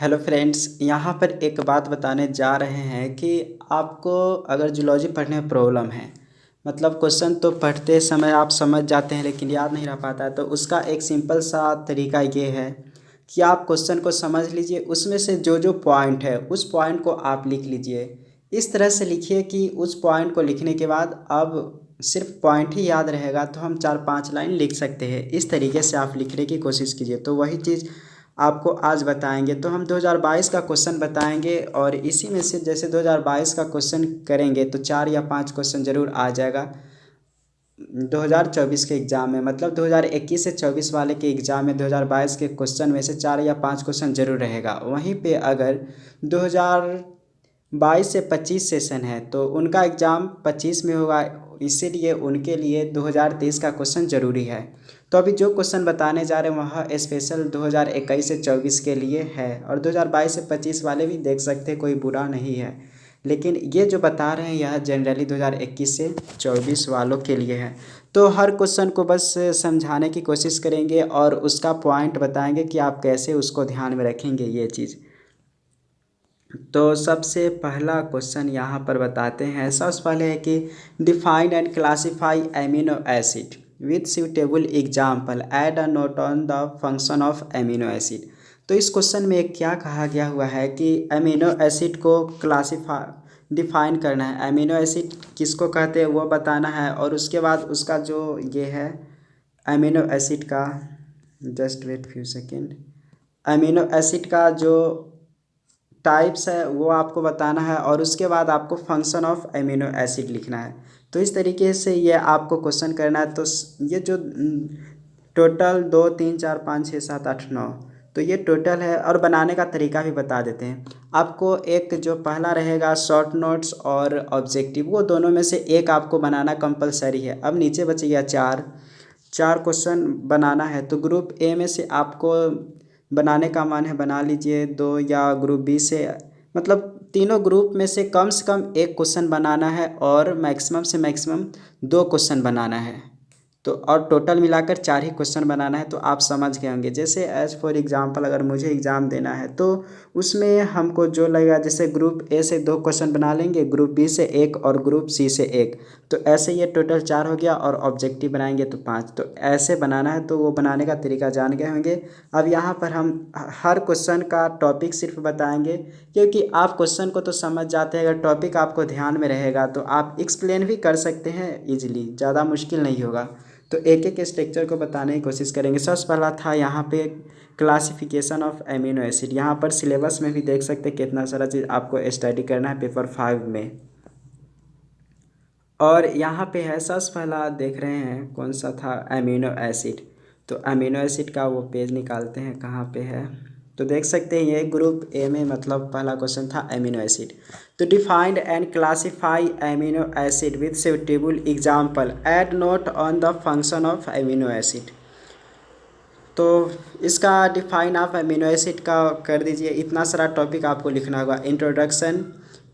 Hello friends, यहाँ पर एक बात बताने जा रहे हैं कि आपको अगर जूलॉजी पढ़ने में प्रॉब्लम है, मतलब क्वेश्चन तो पढ़ते समय आप समझ जाते हैं लेकिन याद नहीं रह पाता है, तो उसका एक सिंपल सा तरीका ये है कि आप क्वेश्चन को समझ लीजिए, उसमें से जो जो पॉइंट है उस पॉइंट को आप लिख लीजिए। इस तरह से लिखिए कि उस पॉइंट को लिखने के बाद अब सिर्फ पॉइंट ही याद रहेगा तो हम 4-5 लाइन लिख सकते हैं। इस तरीके से आप लिखने की कोशिश कीजिए, तो वही चीज़ आपको आज बताएंगे। तो हम 2022 का क्वेश्चन बताएंगे और इसी में से जैसे 2022 का क्वेश्चन करेंगे तो 4 या 5 क्वेश्चन ज़रूर आ जाएगा 2024 के एग्ज़ाम में। मतलब 2021 से 24 वाले के एग्ज़ाम में 2022 के क्वेश्चन में से 4 या 5 क्वेश्चन ज़रूर रहेगा। वहीं पे अगर 2022 से 25 सेशन है तो उनका एग्ज़ाम 25 में होगा, इसीलिए उनके लिए 2023 का क्वेश्चन ज़रूरी है। तो अभी जो क्वेश्चन बताने जा रहे हैं वह स्पेशल 2021 से 24 के लिए है, और 2022 से 25 वाले भी देख सकते हैं, कोई बुरा नहीं है। लेकिन ये जो बता रहे हैं यह जनरली 2021 से 24 वालों के लिए है। तो हर क्वेश्चन को बस समझाने की कोशिश करेंगे और उसका पॉइंट बताएंगे कि आप कैसे उसको ध्यान में रखेंगे ये चीज़। तो सबसे पहला क्वेश्चन यहाँ पर बताते हैं। सबसे पहले है कि define and classify amino acid with suitable example, add a note on the function of amino acid. तो इस क्वेश्चन में क्या कहा गया हुआ है कि एमिनो एसिड को डिफाइन करना है, एमिनो एसिड किसको कहते हैं वो बताना है, और उसके बाद उसका जो ये है एमिनो एसिड का, just wait few second, amino acid का जो टाइप्स है वो आपको बताना है, और उसके बाद आपको फंक्शन ऑफ एमिनो एसिड लिखना है। तो इस तरीके से ये आपको क्वेश्चन करना है। तो ये जो टोटल 2 3 4 5 6 7 8 9, तो ये टोटल है। और बनाने का तरीका भी बता देते हैं आपको। एक जो पहला रहेगा शॉर्ट नोट्स और ऑब्जेक्टिव, वो दोनों में से एक आपको बनाना कंपलसरी है। अब नीचे बच गया चार क्वेश्चन बनाना है। तो ग्रुप ए में से आपको बनाने का मन है बना लीजिए 2, या ग्रुप बी से, मतलब तीनों ग्रुप में से कम एक क्वेश्चन बनाना है, और मैक्सिमम से मैक्सिमम 2 क्वेश्चन बनाना है। तो और टोटल मिलाकर 4 ही क्वेश्चन बनाना है। तो आप समझ गए होंगे। जैसे एज फॉर एग्जांपल अगर मुझे एग्ज़ाम देना है तो उसमें हमको जो लगेगा, जैसे ग्रुप ए से 2 क्वेश्चन बना लेंगे, ग्रुप बी से 1 और ग्रुप सी से 1, तो ऐसे ये टोटल 4 हो गया, और ऑब्जेक्टिव बनाएंगे तो 5। तो ऐसे बनाना है। तो वो बनाने का तरीका जान गए होंगे। अब यहाँ पर हम हर क्वेश्चन का टॉपिक सिर्फ बताएंगे, क्योंकि आप क्वेश्चन को तो समझ जाते हैं, अगर टॉपिक आपको ध्यान में रहेगा तो आप एक्सप्लेन भी कर सकते हैं इजीली, ज़्यादा मुश्किल नहीं होगा। तो एक एक स्ट्रक्चर को बताने की कोशिश करेंगे। सबसे पहला था यहाँ पे क्लासिफिकेशन ऑफ एमिनो एसिड। यहाँ पर सिलेबस में भी देख सकते हैं कितना सारा चीज़ आपको स्टडी करना है पेपर 5 में। और यहाँ पे है सबसे पहला देख रहे हैं कौन सा था, एमिनो एसिड। तो एमिनो एसिड का वो पेज निकालते हैं, कहाँ पे है। तो देख सकते हैं ये ग्रुप ए में, मतलब पहला क्वेश्चन था एमिनो एसिड। तो defined and classify amino acid with suitable example, add note on the function of amino acid. तो इसका डिफाइन आप एमिनो एसिड का कर दीजिए। इतना सारा टॉपिक आपको लिखना होगा।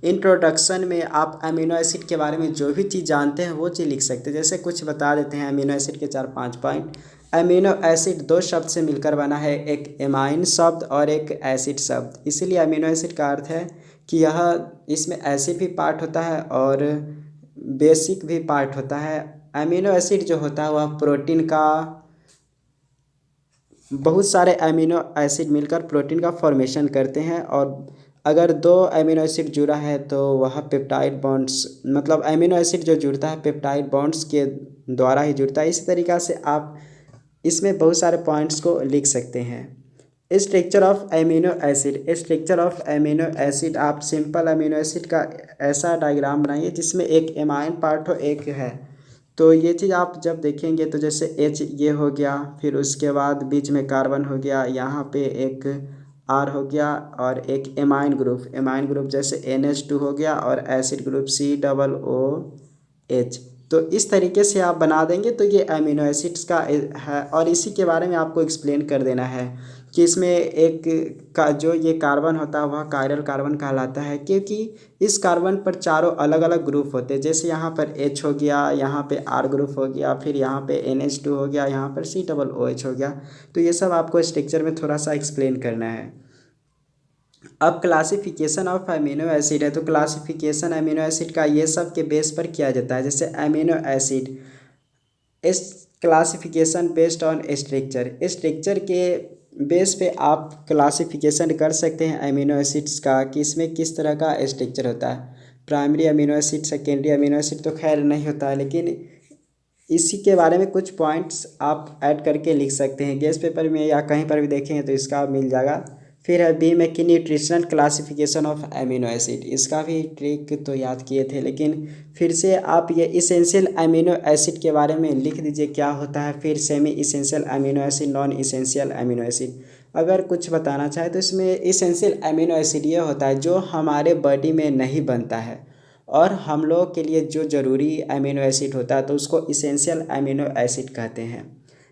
इंट्रोडक्शन में आप अमीनो एसिड के बारे में जो भी चीज़ जानते हैं वो चीज़ लिख सकते हैं। जैसे कुछ बता देते हैं अमीनो एसिड के 4-5 पॉइंट। अमीनो एसिड 2 शब्द से मिलकर बना है, एक एमाइन शब्द और एक एसिड शब्द। इसीलिए अमीनो एसिड का अर्थ है कि यह इसमें एसिड भी पार्ट होता है और बेसिक भी पार्ट होता है। अमीनो एसिड जो होता है वह प्रोटीन का, बहुत सारे अमीनो एसिड मिलकर प्रोटीन का फॉर्मेशन करते हैं, और अगर 2 अमीनो एसिड जुड़ा है तो वह पेप्टाइड बॉन्ड्स, मतलब अमीनो एसिड जो जुड़ता है पेप्टाइड बॉन्ड्स के द्वारा ही जुड़ता है। इसी तरीक़ा से आप इसमें बहुत सारे पॉइंट्स को लिख सकते हैं। Structure of amino acid. Structure of amino acid, आप सिंपल अमीनो एसिड का ऐसा डायग्राम बनाइए जिसमें एक एमाइन पार्ट हो, एक है। तो ये चीज़ आप जब देखेंगे तो जैसे एच ये हो गया, फिर उसके बाद बीच में कार्बन हो गया, यहाँ पे एक आर हो गया, और एक एमाइन ग्रुप जैसे NH2 हो गया, और एसिड ग्रुप COOH। तो इस तरीके से आप बना देंगे तो ये अमीनो एसिड्स का है। और इसी के बारे में आपको एक्सप्लेन कर देना है कि इसमें एक का जो ये कार्बन होता है वह कायरल कार्बन कहलाता है, क्योंकि इस कार्बन पर चारों अलग अलग ग्रुप होते हैं। जैसे यहाँ पर H हो गया, यहाँ पे R ग्रुप हो गया, फिर यहाँ पे NH2 हो गया, यहाँ पर COOH हो गया। तो ये सब आपको स्ट्रक्चर में थोड़ा सा एक्सप्लेन करना है। अब क्लासिफिकेशन ऑफ अमीनो एसिड है, तो क्लासिफिकेशन अमीनो एसिड का ये सब के बेस पर किया जाता है। जैसे अमीनो एसिड इस classification based on structure, structure के बेस पे आप क्लासिफिकेशन कर सकते हैं अमीनो एसिड्स का कि इसमें किस तरह का स्ट्रक्चर होता है। Primary amino acid, secondary amino acid तो खैर नहीं होता है, लेकिन इसी के बारे में कुछ पॉइंट्स आप ऐड करके लिख सकते हैं। गेस्ट पेपर में या कहीं पर भी देखेंगे तो इसका मिल जाएगा। फिर है बी में कि nutritional classification of amino acid, इसका भी ट्रिक तो याद किए थे, लेकिन फिर से आप ये इसेंशियल अमीनो एसिड के बारे में लिख दीजिए क्या होता है। फिर semi essential amino acid, non essential amino acid. अगर कुछ बताना चाहे तो इसमें इसेंशियल अमीनो एसिड ये होता है जो हमारे बॉडी में नहीं बनता है और हम लोग के लिए जो ज़रूरी अमीनो एसिड होता है तो उसको इसेंशियल अमीनो एसिड कहते हैं।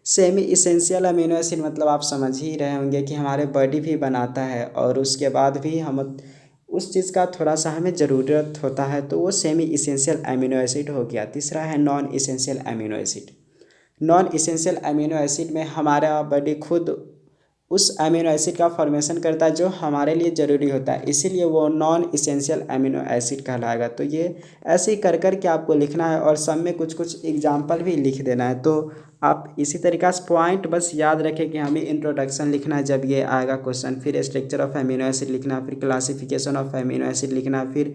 सेमी इसेंशियल अमीनो एसिड मतलब आप समझ ही रहे होंगे कि हमारे बॉडी भी बनाता है और उसके बाद भी हम उस चीज़ का थोड़ा सा हमें ज़रूरत होता है, तो वो सेमी इसेंशियल अमीनो एसिड हो गया। तीसरा है non essential amino acid. Non essential amino acid में हमारा बॉडी खुद उस अमीनो एसिड का फॉर्मेशन करता है जो हमारे लिए ज़रूरी होता है, इसीलिए वो नॉन इसेंशियल अमीनो एसिड कहलाएगा। तो ये ऐसे ही कर के आपको लिखना है और सब में कुछ कुछ एग्जाम्पल भी लिख देना है। तो आप इसी तरीक़ा से पॉइंट बस याद रखें कि हमें इंट्रोडक्शन लिखना है जब ये आएगा क्वेश्चन, फिर स्ट्रक्चर ऑफ अमीनो एसिड लिखना, फिर क्लासिफिकेशन ऑफ अमीनो एसिड लिखना, फिर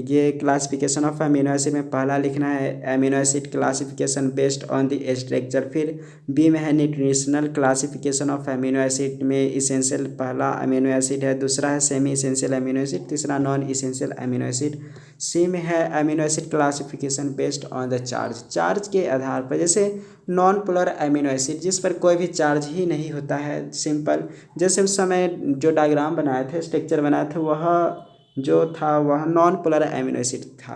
ये क्लासिफिकेशन ऑफ अमीनो एसिड में पहला लिखना है amino acid classification based on the structure. फिर बी में है nutritional classification of amino acid में इसेंशियल पहला अमीनो एसिड है, दूसरा है सेमी इसेंशियल अमीनो एसिड, तीसरा नॉन इसेंशियल अमीनो एसिड। सी में है amino acid classification based on the charge, charge के आधार पर। जैसे नॉन पोलर अमीनो एसिड जिस पर कोई भी चार्ज ही नहीं होता है, सिंपल। जैसे उस समय जो डायग्राम बनाए थे, स्ट्रक्चर बनाए थे, वह जो था वह नॉन पोलर अमीनो एसिड था।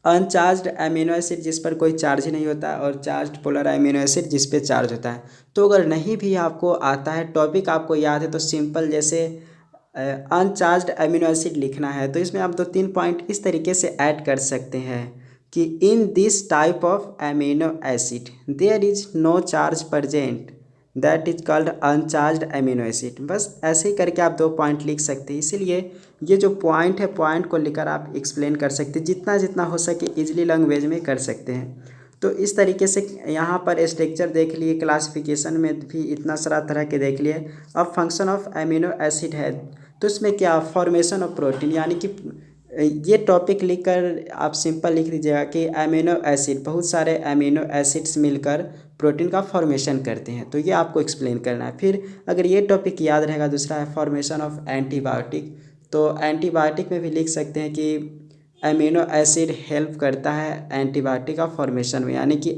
अनचार्ज्ड अमीनो एसिड जिस पर कोई चार्ज ही नहीं होता और चार्ज्ड पोलर अमीनो एसिड जिस पे चार्ज होता है। तो अगर नहीं भी आपको आता है, टॉपिक आपको याद है, तो सिंपल जैसे अनचार्ज्ड अमीनो एसिड लिखना है तो इसमें आप 2-3 पॉइंट इस तरीके से ऐड कर सकते हैं कि in this type of amino acid there is no charge present, that is called uncharged amino acid. बस ऐसे ही करके आप 2 पॉइंट लिख सकते हैं। इसीलिए ये जो पॉइंट है, पॉइंट को लेकर आप एक्सप्लेन कर सकते हैं, जितना जितना हो सके इजीली लैंग्वेज में कर सकते हैं। तो इस तरीके से यहाँ पर स्ट्रक्चर देख लिए, क्लासिफिकेशन में भी इतना सारा तरह के देख लिए। अब फंक्शन ऑफ अमीनो एसिड है तो इसमें क्या फॉर्मेशन ऑफ प्रोटीन, यानी कि ये टॉपिक लिखकर आप सिंपल लिख दीजिएगा कि अमीनो एसिड, बहुत सारे अमीनो एसिड्स मिलकर प्रोटीन का फॉर्मेशन करते हैं, तो ये आपको एक्सप्लेन करना है। फिर अगर ये टॉपिक याद रहेगा, दूसरा है फॉर्मेशन ऑफ एंटीबायोटिक। तो एंटीबायोटिक में भी लिख सकते हैं कि अमीनो एसिड हेल्प करता है एंटीबायोटिक का फॉर्मेशन में, यानी कि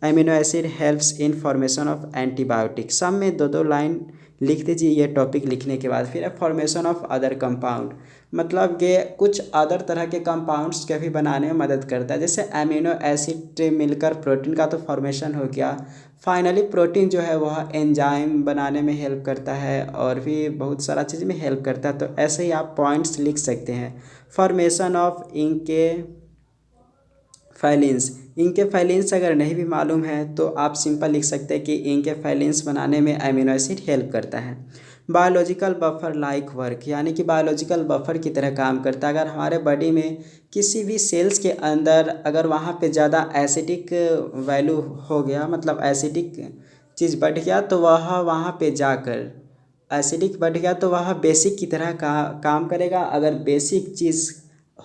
amino acid helps in formation of antibiotic. सब में 2-2 लाइन लिख दीजिए ये टॉपिक लिखने के बाद। फिर है फॉर्मेशन ऑफ अदर कंपाउंड, मतलब कि कुछ अदर तरह के कंपाउंड्स के भी बनाने में मदद करता है। जैसे अमीनो एसिड मिलकर प्रोटीन का तो फॉर्मेशन हो गया। फाइनली प्रोटीन जो है वह एंजाइम बनाने में हेल्प करता है और भी बहुत सारा चीज़ में हेल्प करता है। तो ऐसे ही आप पॉइंट्स लिख सकते हैं। फॉर्मेशन ऑफ इंके फैलिन्स, इंके फैलिन्स अगर नहीं भी मालूम है तो आप सिंपल लिख सकते हैं कि इंके फैलिन्स बनाने में अमीनो एसिड हेल्प करता है। बायोलॉजिकल बफर लाइक वर्क, यानी कि बायोलॉजिकल बफर की तरह काम करता है। अगर हमारे बॉडी में किसी भी सेल्स के अंदर अगर वहाँ पे ज़्यादा एसिडिक वैल्यू हो गया, मतलब एसिडिक चीज़ बढ़ गया, तो वह वहाँ पे जाकर एसिडिक बढ़ गया तो वह बेसिक की तरह काम करेगा। अगर बेसिक चीज़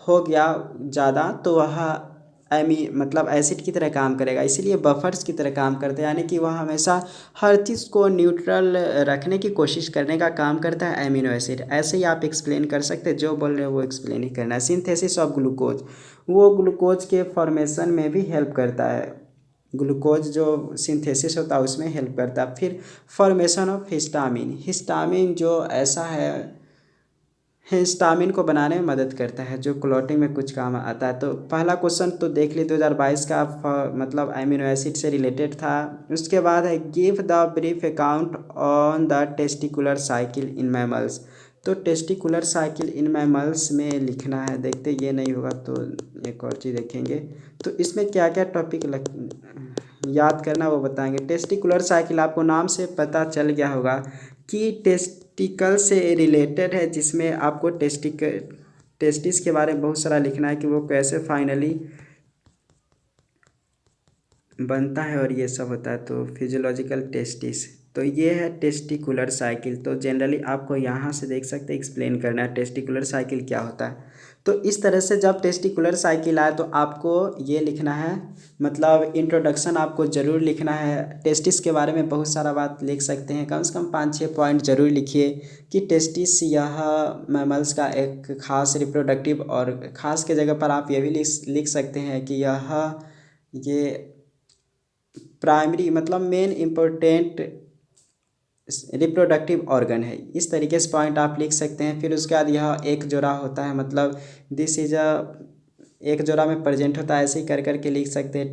हो गया ज़्यादा तो वह मतलब एसिड की तरह काम करेगा। इसीलिए बफर्स की तरह काम करते हैं, यानी कि वह हमेशा हर चीज़ को न्यूट्रल रखने की कोशिश करने का काम करता है अमीनो एसिड। ऐसे ही आप एक्सप्लेन कर सकते हैं, जो बोल रहे हैं वो एक्सप्लेन ही करना है। सिंथेसिस ऑफ ग्लूकोज, वो ग्लूकोज के फॉर्मेशन में भी हेल्प करता है। ग्लूकोज जो सिंथेसिस होता है उसमें हेल्प करता है। फिर फॉर्मेशन ऑफ हिस्टामिन, हिस्टामिन जो ऐसा है हिस्टामिन को बनाने में मदद करता है, जो क्लॉटिंग में कुछ काम आता है। तो पहला क्वेश्चन तो देख ली 2022 का, मतलब अमीनो एसिड से रिलेटेड था। उसके बाद है give the brief account on the testicular cycle in mammals. तो टेस्टिकुलर साइकिल इन मैमल्स में लिखना है, देखते ये नहीं होगा तो एक और चीज़ देखेंगे। तो इसमें क्या क्या टॉपिक याद करना वो बताएंगे। टेस्टिकुलर साइकिल आपको नाम से पता चल गया होगा कि टेस्टिकल से रिलेटेड है, जिसमें आपको टेस्टिस के बारे में बहुत सारा लिखना है कि वो कैसे फाइनली बनता है और ये सब होता है। तो फिजियोलॉजिकल टेस्टिस, तो ये है टेस्टिकुलर साइकिल। तो जनरली आपको यहाँ से देख सकते हैं एक्सप्लेन करना है टेस्टिकुलर साइकिल क्या होता है। तो इस तरह से जब टेस्टिकुलर साइकिल आए तो आपको ये लिखना है, मतलब इंट्रोडक्शन आपको ज़रूर लिखना है। टेस्टिस के बारे में बहुत सारा बात लिख सकते हैं, कम से कम 5-6 पॉइंट जरूर लिखिए कि टेस्टिस यह मैमल्स का एक खास रिप्रोडक्टिव, और ख़ास के जगह पर आप ये भी लिख सकते हैं कि ये प्राइमरी मतलब मेन इम्पोर्टेंट रिप्रोडक्टिव ऑर्गन है। इस तरीके से पॉइंट आप लिख सकते हैं। फिर उसके बाद यह एक जोड़ा होता है, मतलब दिस इज एक जोड़ा में प्रेजेंट होता है, ऐसे ही कर करके लिख सकते हैं।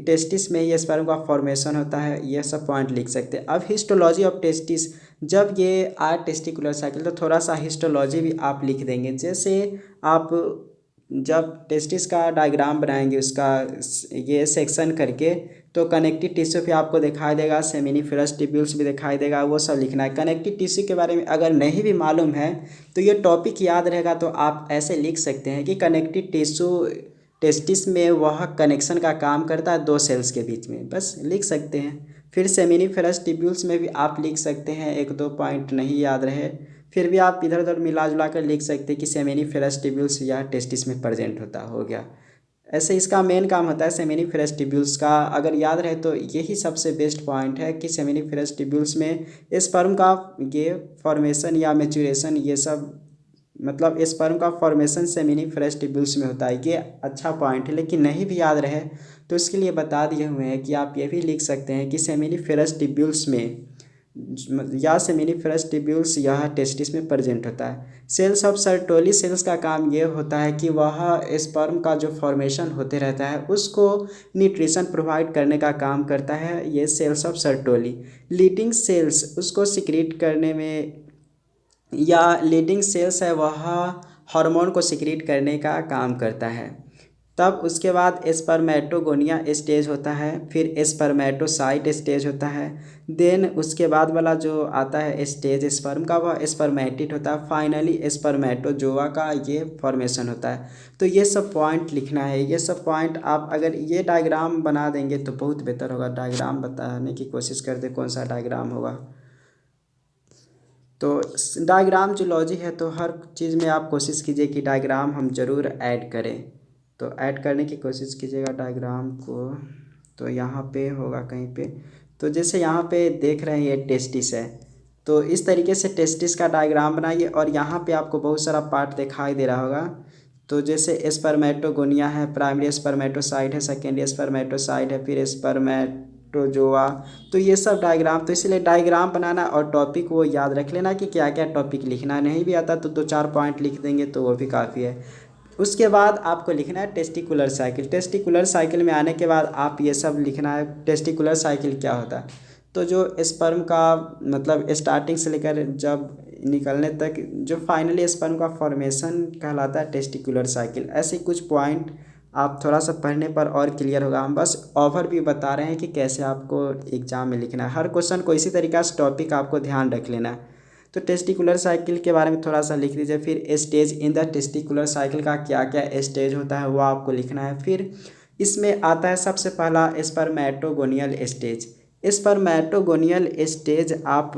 टेस्टिस में ही स्पर्म का फॉर्मेशन होता है, यह सब पॉइंट लिख सकते हैं। अब हिस्टोलॉजी ऑफ टेस्टिस, जब ये टेस्टिकुलर साइकिल, तो थोड़ा सा हिस्टोलॉजी भी आप लिख देंगे। जैसे आप जब टेस्टिस का डायग्राम बनाएंगे उसका ये सेक्शन करके, तो कनेक्टिव टिश्यू भी आपको दिखाई देगा, सेमिनिफेरस ट्यूब्यूल्स भी दिखाई देगा, वो सब लिखना है। कनेक्टिव टिश्यू के बारे में अगर नहीं भी मालूम है तो ये टॉपिक याद रहेगा, तो आप ऐसे लिख सकते हैं कि कनेक्टिव टिश्यू टेस्टिस में वह कनेक्शन का काम करता है दो सेल्स के बीच में, बस लिख सकते हैं। फिर सेमिनिफेरस ट्यूब्यूल्स में भी आप लिख सकते हैं, 1-2 पॉइंट नहीं याद रहे फिर भी आप इधर उधर मिला जुला कर लिख सकते हैं कि सेमिनिफेरस ट्यूब्यूल्स या टेस्टिस में प्रेजेंट होता हो गया। ऐसे इसका मेन काम होता है सेमिनिफेरस ट्यूब्यूल्स का, अगर याद रहे तो यही सबसे बेस्ट पॉइंट है कि सेमिनिफेरस ट्यूब्यूल्स में स्पर्म का ये फॉर्मेशन या मैच्योरेशन, ये सब मतलब स्पर्म का फॉर्मेशन सेमिनिफेरस ट्यूब्यूल्स में होता है। ये अच्छा पॉइंट है, लेकिन नहीं भी याद रहे तो इसके लिए बता दिए हुए हैं कि आप ये भी लिख सकते हैं कि सेमिनिफेरस ट्यूब्यूल्स में या सेमिनिफेरस ट्यूब्यूल्स यह टेस्टिस में प्रेजेंट होता है। सेल्स ऑफ सर्टोली सेल्स का काम ये होता है कि वह स्पर्म का जो फॉर्मेशन होते रहता है उसको न्यूट्रिशन प्रोवाइड करने का काम करता है ये cells of Sertoli. Leading cells उसको सिक्रीट करने में, या लीडिंग सेल्स है वह हार्मोन को सिक्रीट करने का काम करता है। तब उसके बाद स्पर्मेटोगोनिया स्टेज होता है, फिर स्पर्मेटोसाइट स्टेज होता है, देन उसके बाद वाला जो आता है स्टेज स्पर्म का वह स्पर्मेटिड होता है, फाइनली स्पर्मेटोजोआ का ये फॉर्मेशन होता है। तो ये सब पॉइंट लिखना है। ये सब पॉइंट आप अगर ये डायग्राम बना देंगे तो बहुत बेहतर होगा। डायग्राम बताने की कोशिश कर दे, कौन सा डायग्राम होगा। तो डायग्राम जूलॉजी है तो हर चीज़ में आप कोशिश कीजिए कि डायग्राम हम ज़रूर ऐड करें, तो ऐड करने की कोशिश कीजिएगा डायग्राम को। तो यहाँ पे होगा कहीं पे, तो जैसे यहाँ पे देख रहे हैं ये टेस्टिस है, तो इस तरीके से टेस्टिस का डायग्राम बनाइए और यहाँ पे आपको बहुत सारा पार्ट दिखाई दे रहा होगा। तो जैसे स्पर्मेटोगोनिया है, प्राइमरी स्पर्मेटोसाइट है, सेकेंडरी स्पर्मेटोसाइट है, फिर स्पर्मेटोजोआ। तो ये सब डायग्राम, तो इसलिए डायग्राम बनाना और टॉपिक वो याद रख लेना कि क्या क्या टॉपिक लिखना है। नहीं भी आता तो 2-4 पॉइंट लिख देंगे तो वो भी काफ़ी है। उसके बाद आपको लिखना है टेस्टिकुलर साइकिल। टेस्टिकुलर साइकिल में आने के बाद आप ये सब लिखना है टेस्टिकुलर साइकिल क्या होता है। तो जो स्पर्म का मतलब स्टार्टिंग से लेकर जब निकलने तक जो फाइनली स्पर्म का फॉर्मेशन कहलाता है टेस्टिकुलर साइकिल। ऐसे कुछ पॉइंट आप थोड़ा सा पढ़ने पर और क्लियर होगा। हम बस ओवरव्यू बता रहे हैं कि कैसे आपको एग्जाम में लिखना है। हर क्वेश्चन को इसी तरीक़ा से टॉपिक आपको ध्यान रख लेना है। तो टेस्टिकुलर साइकिल के बारे में थोड़ा सा लिख दीजिए। फिर stage in the testicular cycle का क्या क्या स्टेज होता है वो आपको लिखना है। फिर इसमें आता है सबसे पहला स्पर्मेटोगोनियल स्टेज। स्पर्मेटोगोनियल स्टेज आप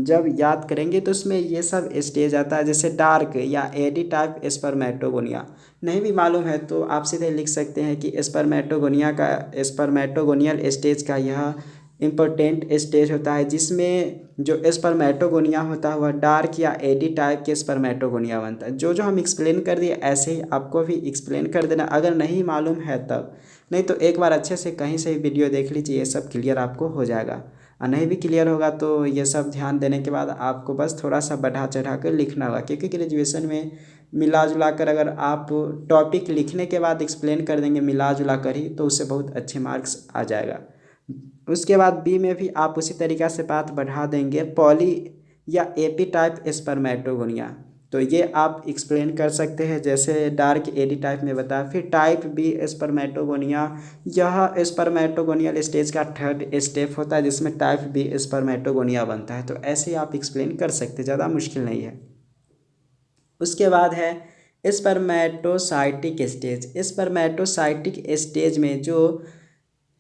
जब याद करेंगे तो उसमें ये सब स्टेज आता है, जैसे डार्क या एडी टाइप स्पर्मेटोगोनिया। नहीं भी मालूम है तो आप सीधे लिख सकते हैं कि स्पर्मेटोगोनियल स्टेज का यह इम्पोर्टेंट स्टेज होता है, जिसमें जो स्पर्मेटोगोनिया होता है वह डार्क या एडी टाइप के स्पर्मेटोगोनिया बनता है। जो जो हम एक्सप्लेन कर दिए ऐसे ही आपको भी एक्सप्लेन कर देना, अगर नहीं मालूम है तब। नहीं तो एक बार अच्छे से कहीं से भी वीडियो देख लीजिए, ये सब क्लियर आपको हो जाएगा। और नहीं भी क्लियर होगा तो ये सब ध्यान देने के बाद आपको बस थोड़ा सा बढ़ा चढ़ा कर लिखना होगा, क्योंकि ग्रेजुएशन में मिला जुला कर अगर आप टॉपिक लिखने के बाद एक्सप्लेन कर देंगे मिला जुला कर ही, तो उससे बहुत अच्छे मार्क्स आ जाएगा। उसके बाद बी में भी आप उसी तरीक़ा से बात बढ़ा देंगे, पॉली या एपी टाइप स्पर्मेटोगोनिया। तो ये आप एक्सप्लेन कर सकते हैं जैसे डार्क एडी टाइप में बताया। फिर टाइप बी स्पर्मेटोगोनिया, यह स्पर्मेटोगोनियल स्टेज का थर्ड स्टेप होता है जिसमें टाइप बी स्पर्मेटोगोनिया बनता है। तो ऐसे ही आप एक्सप्लेन कर सकते, ज़्यादा मुश्किल नहीं है। उसके बाद है स्पर्मेटोसाइटिक स्टेज। स्पर्मेटोसाइटिक स्टेज में जो